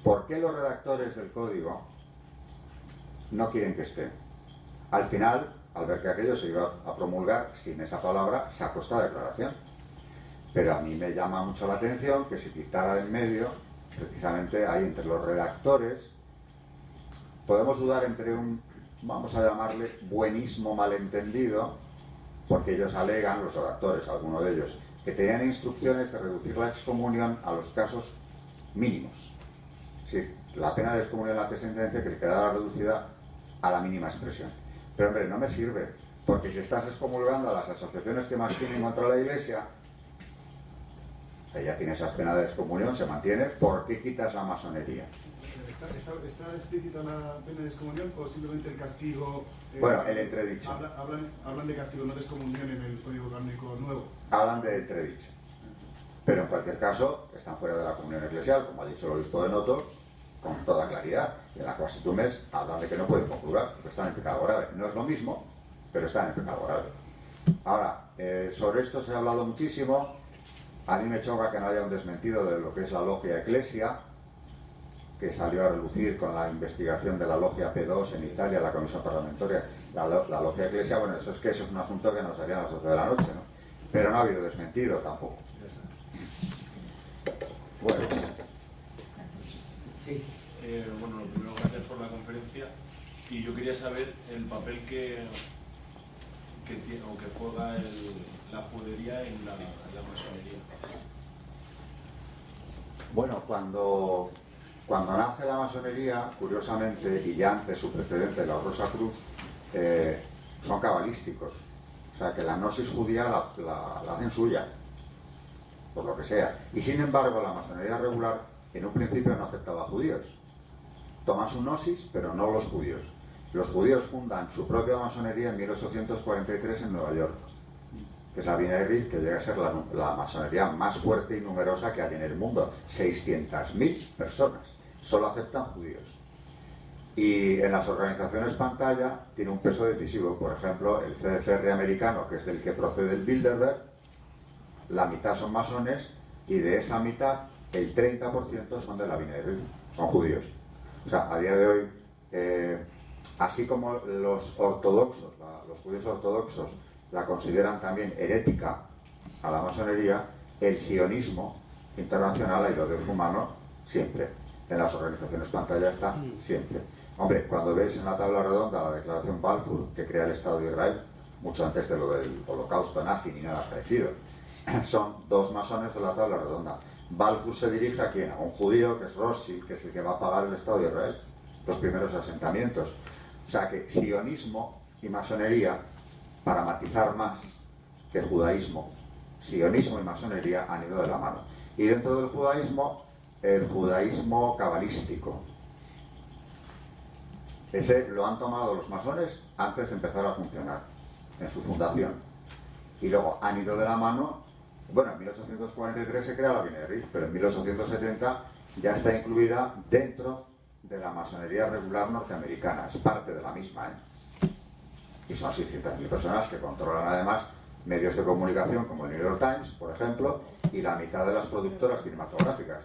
¿Por qué los redactores del código no quieren que esté? Al final, al ver que aquello se iba a promulgar sin esa palabra, sacó esta declaración. Pero a mí me llama mucho la atención que se quitara de en medio, precisamente ahí entre los redactores. Podemos dudar entre un, vamos a llamarle, buenismo malentendido, porque ellos alegan, los redactores, algunos de ellos, que tenían instrucciones de reducir la excomunión a los casos mínimos. Sí, la pena de excomunión en la sentencia que quedaba reducida a la mínima expresión. Pero hombre, no me sirve, porque si estás excomulgando a las asociaciones que más tienen contra la iglesia, ella tiene esas penas de excomunión, se mantiene, ¿por qué quitas la masonería? ¿Está explícita la pena de excomunión o simplemente el castigo? Bueno, el entredicho. Hablan de castigo, no de excomunión en el Código Canónico Nuevo. Hablan de entredicho. Pero en cualquier caso, están fuera de la comunión eclesial, como ha dicho el obispo de Noto, con toda claridad. Y en la Quasi Tum Est hablan de que no pueden comulgar, porque están en pecado grave. No es lo mismo, pero están en pecado grave. Ahora, sobre esto se ha hablado muchísimo. A mí me choca que no haya un desmentido de lo que es la logia Ecclesia, que salió a relucir con la investigación de la logia P2 en Italia, la comisión parlamentaria. La logia Ecclesia, bueno, eso es un asunto que nos haría a las 12 de la noche, ¿no? Pero no ha habido desmentido tampoco. Bueno. Sí. Bueno, lo primero, gracias por la conferencia. Y yo quería saber el papel que juega la judería en la masonería. Bueno, cuando nace la masonería, curiosamente, y ya antes su precedente, la Rosa Cruz, son cabalísticos. O sea, que la gnosis judía la hacen suya, por lo que sea. Y sin embargo, la masonería regular, en un principio no aceptaba judíos. Toman su gnosis, pero no los judíos. Los judíos fundan su propia masonería en 1843 en Nueva York, que es la B'nai B'rith, que llega a ser la masonería más fuerte y numerosa que hay en el mundo. 600.000 personas. Solo aceptan judíos. Y en las organizaciones pantalla tiene un peso decisivo. Por ejemplo, el CDFR americano, que es del que procede el Bilderberg, la mitad son masones, y de esa mitad, el 30% son de la B'nai B'rith, son judíos. O sea, a día de hoy, así como los ortodoxos, los judíos ortodoxos, la consideran también herética a la masonería, el sionismo internacional, y lo de humano, siempre. En las organizaciones pantalla está siempre. Hombre, cuando ves en la tabla redonda la declaración Balfour, que crea el Estado de Israel, mucho antes de lo del holocausto nazi ni nada parecido, son dos masones de la tabla redonda. Balfour se dirige a quién, a un judío, que es Rothschild, que es el que va a pagar el Estado de Israel, los primeros asentamientos. O sea que sionismo y masonería, para matizar más que judaísmo, sionismo y masonería han ido de la mano. Y dentro del judaísmo, el judaísmo cabalístico. Ese lo han tomado los masones antes de empezar a funcionar, en su fundación. Y luego han ido de la mano Bueno, en 1843 se crea la Orden de Rif, pero en 1870 ya está incluida dentro de la masonería regular norteamericana, es parte de la misma, ¿eh? Y son 600.000 personas que controlan además medios de comunicación como el New York Times, por ejemplo, y la mitad de las productoras cinematográficas.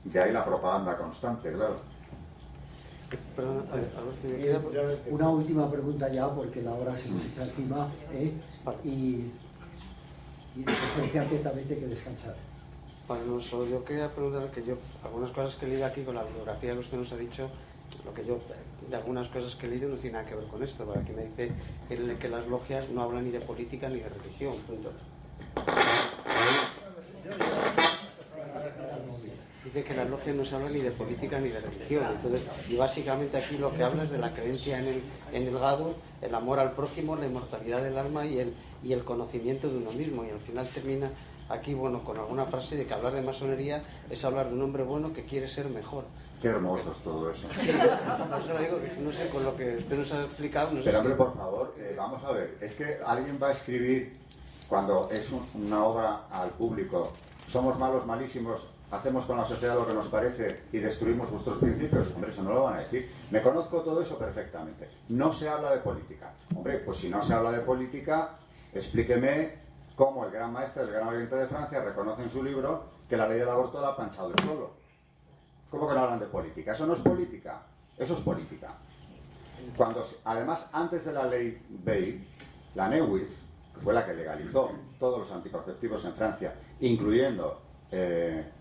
De ahí la propaganda constante, claro. Perdón, Alberto, Una última pregunta ya, porque la hora se nos echa encima, ¿eh? Y desgraciadamente también hay que descansar. Bueno, no, solo yo quería preguntar que yo, algunas cosas que he leído aquí con la bibliografía que usted nos ha dicho, lo que yo, de algunas cosas que he leído no tiene nada que ver con esto, porque aquí me dice que las logias no hablan ni de política ni de religión, punto. Dice que las logias no se hablan ni de política ni de religión, entonces, y básicamente aquí lo que habla es de la creencia en el gado, el amor al prójimo, la inmortalidad del alma y el conocimiento de uno mismo, y al final termina aquí, bueno, con alguna frase de que hablar de masonería es hablar de un hombre bueno que quiere ser mejor. Qué hermoso es todo eso. Sí, no se lo digo, no sé, con lo que usted nos ha explicado, no sé. Pero hombre, si... por favor, vamos a ver, es que alguien va a escribir, cuando es una obra al público, somos malos, malísimos, hacemos con la sociedad lo que nos parece y destruimos vuestros principios. Hombre, eso no lo van a decir. Me conozco todo eso perfectamente. No se habla de política. Hombre, pues si no se habla de política, explíqueme cómo el gran maestro, el gran oriente de Francia, reconoce en su libro que la ley del aborto la ha planchado el suelo. ¿Cómo que no hablan de política? Eso no es política. Eso es política. Cuando, además, antes de la ley Veil, la Neuwirth, que fue la que legalizó todos los anticonceptivos en Francia, incluyendo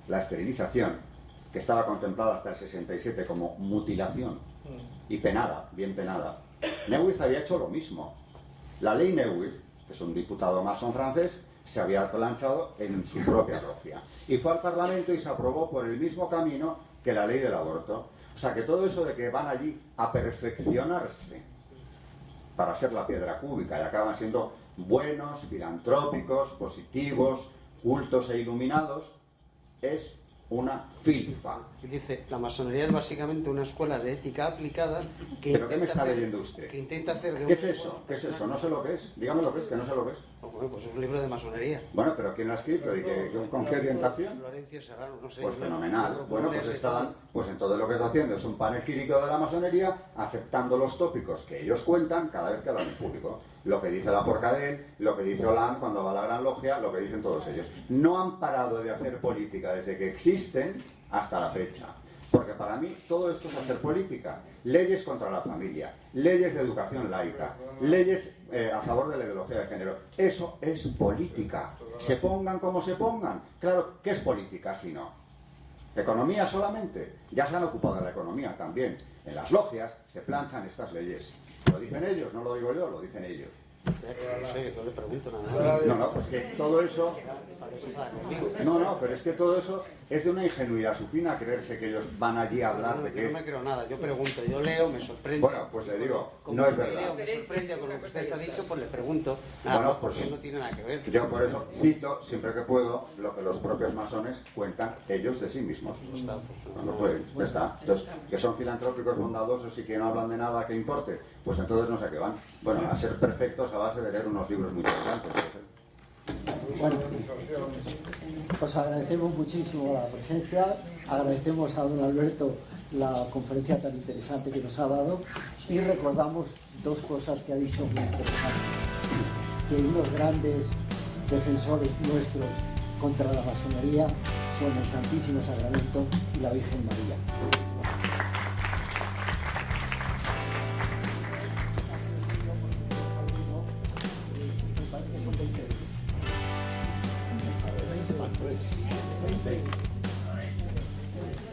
la esterilización, que estaba contemplada hasta el 67 como mutilación y penada, bien penada. Neuwirth había hecho lo mismo. La ley Neuwirth, que es un diputado masón francés, se había planchado en su propia logia y fue al Parlamento y se aprobó por el mismo camino que la ley del aborto. O sea que todo eso de que van allí a perfeccionarse para ser la piedra cúbica y acaban siendo buenos, filantrópicos, positivos, cultos e iluminados, es una filfa. Dice, la masonería es básicamente una escuela de ética aplicada que ¿Pero qué me está leyendo usted? Que intenta hacer de ¿Qué es eso? ¿Qué es eso? No sé lo que es. Dígame lo que es, que no sé lo que es. Bueno, pues es un libro de masonería. Bueno, pero ¿quién lo ha escrito? ¿Y con qué orientación? Florencio Serrano, no sé. Pues fenomenal. Bueno, pues están, pues en todo lo que está haciendo es un panegírico de la masonería, aceptando los tópicos que ellos cuentan cada vez que hablan en público. Lo que dice la Forcadell, lo que dice Hollande cuando va a la Gran Logia, lo que dicen todos ellos. No han parado de hacer política desde que existen hasta la fecha. Porque para mí todo esto es hacer política. Leyes contra la familia, leyes de educación laica, leyes a favor de la ideología de género. Eso es política. Se pongan como se pongan. Claro, ¿qué es política si no? ¿Economía solamente? Ya se han ocupado de la economía también. En las logias se planchan estas leyes. Lo dicen ellos, no lo digo yo, lo dicen ellos. No sé, yo le pregunto nada más. No, pues que todo eso... No, pero es que todo eso es de una ingenuidad supina creerse que ellos van allí a hablar de Yo que... no me creo nada, yo pregunto, yo leo, me sorprende. Bueno, pues le digo, Como no es leo, verdad. me sorprende con lo que usted ha dicho, pues le pregunto. Nada Bueno, más, porque pues no tiene nada que ver. yo por eso cito, siempre que puedo, lo que los propios masones cuentan ellos de sí mismos. Está, pues, Cuando pueden, ya está. Entonces, que son filantrópicos, bondadosos y que no hablan de nada que importe, pues entonces no sé a qué van. Bueno, a ser perfectos a base de leer unos libros muy interesantes. Bueno, pues agradecemos muchísimo la presencia, agradecemos a don Alberto la conferencia tan interesante que nos ha dado y recordamos dos cosas que ha dicho muy interesantes, que unos grandes defensores nuestros contra la masonería son el Santísimo Sacramento y la Virgen María.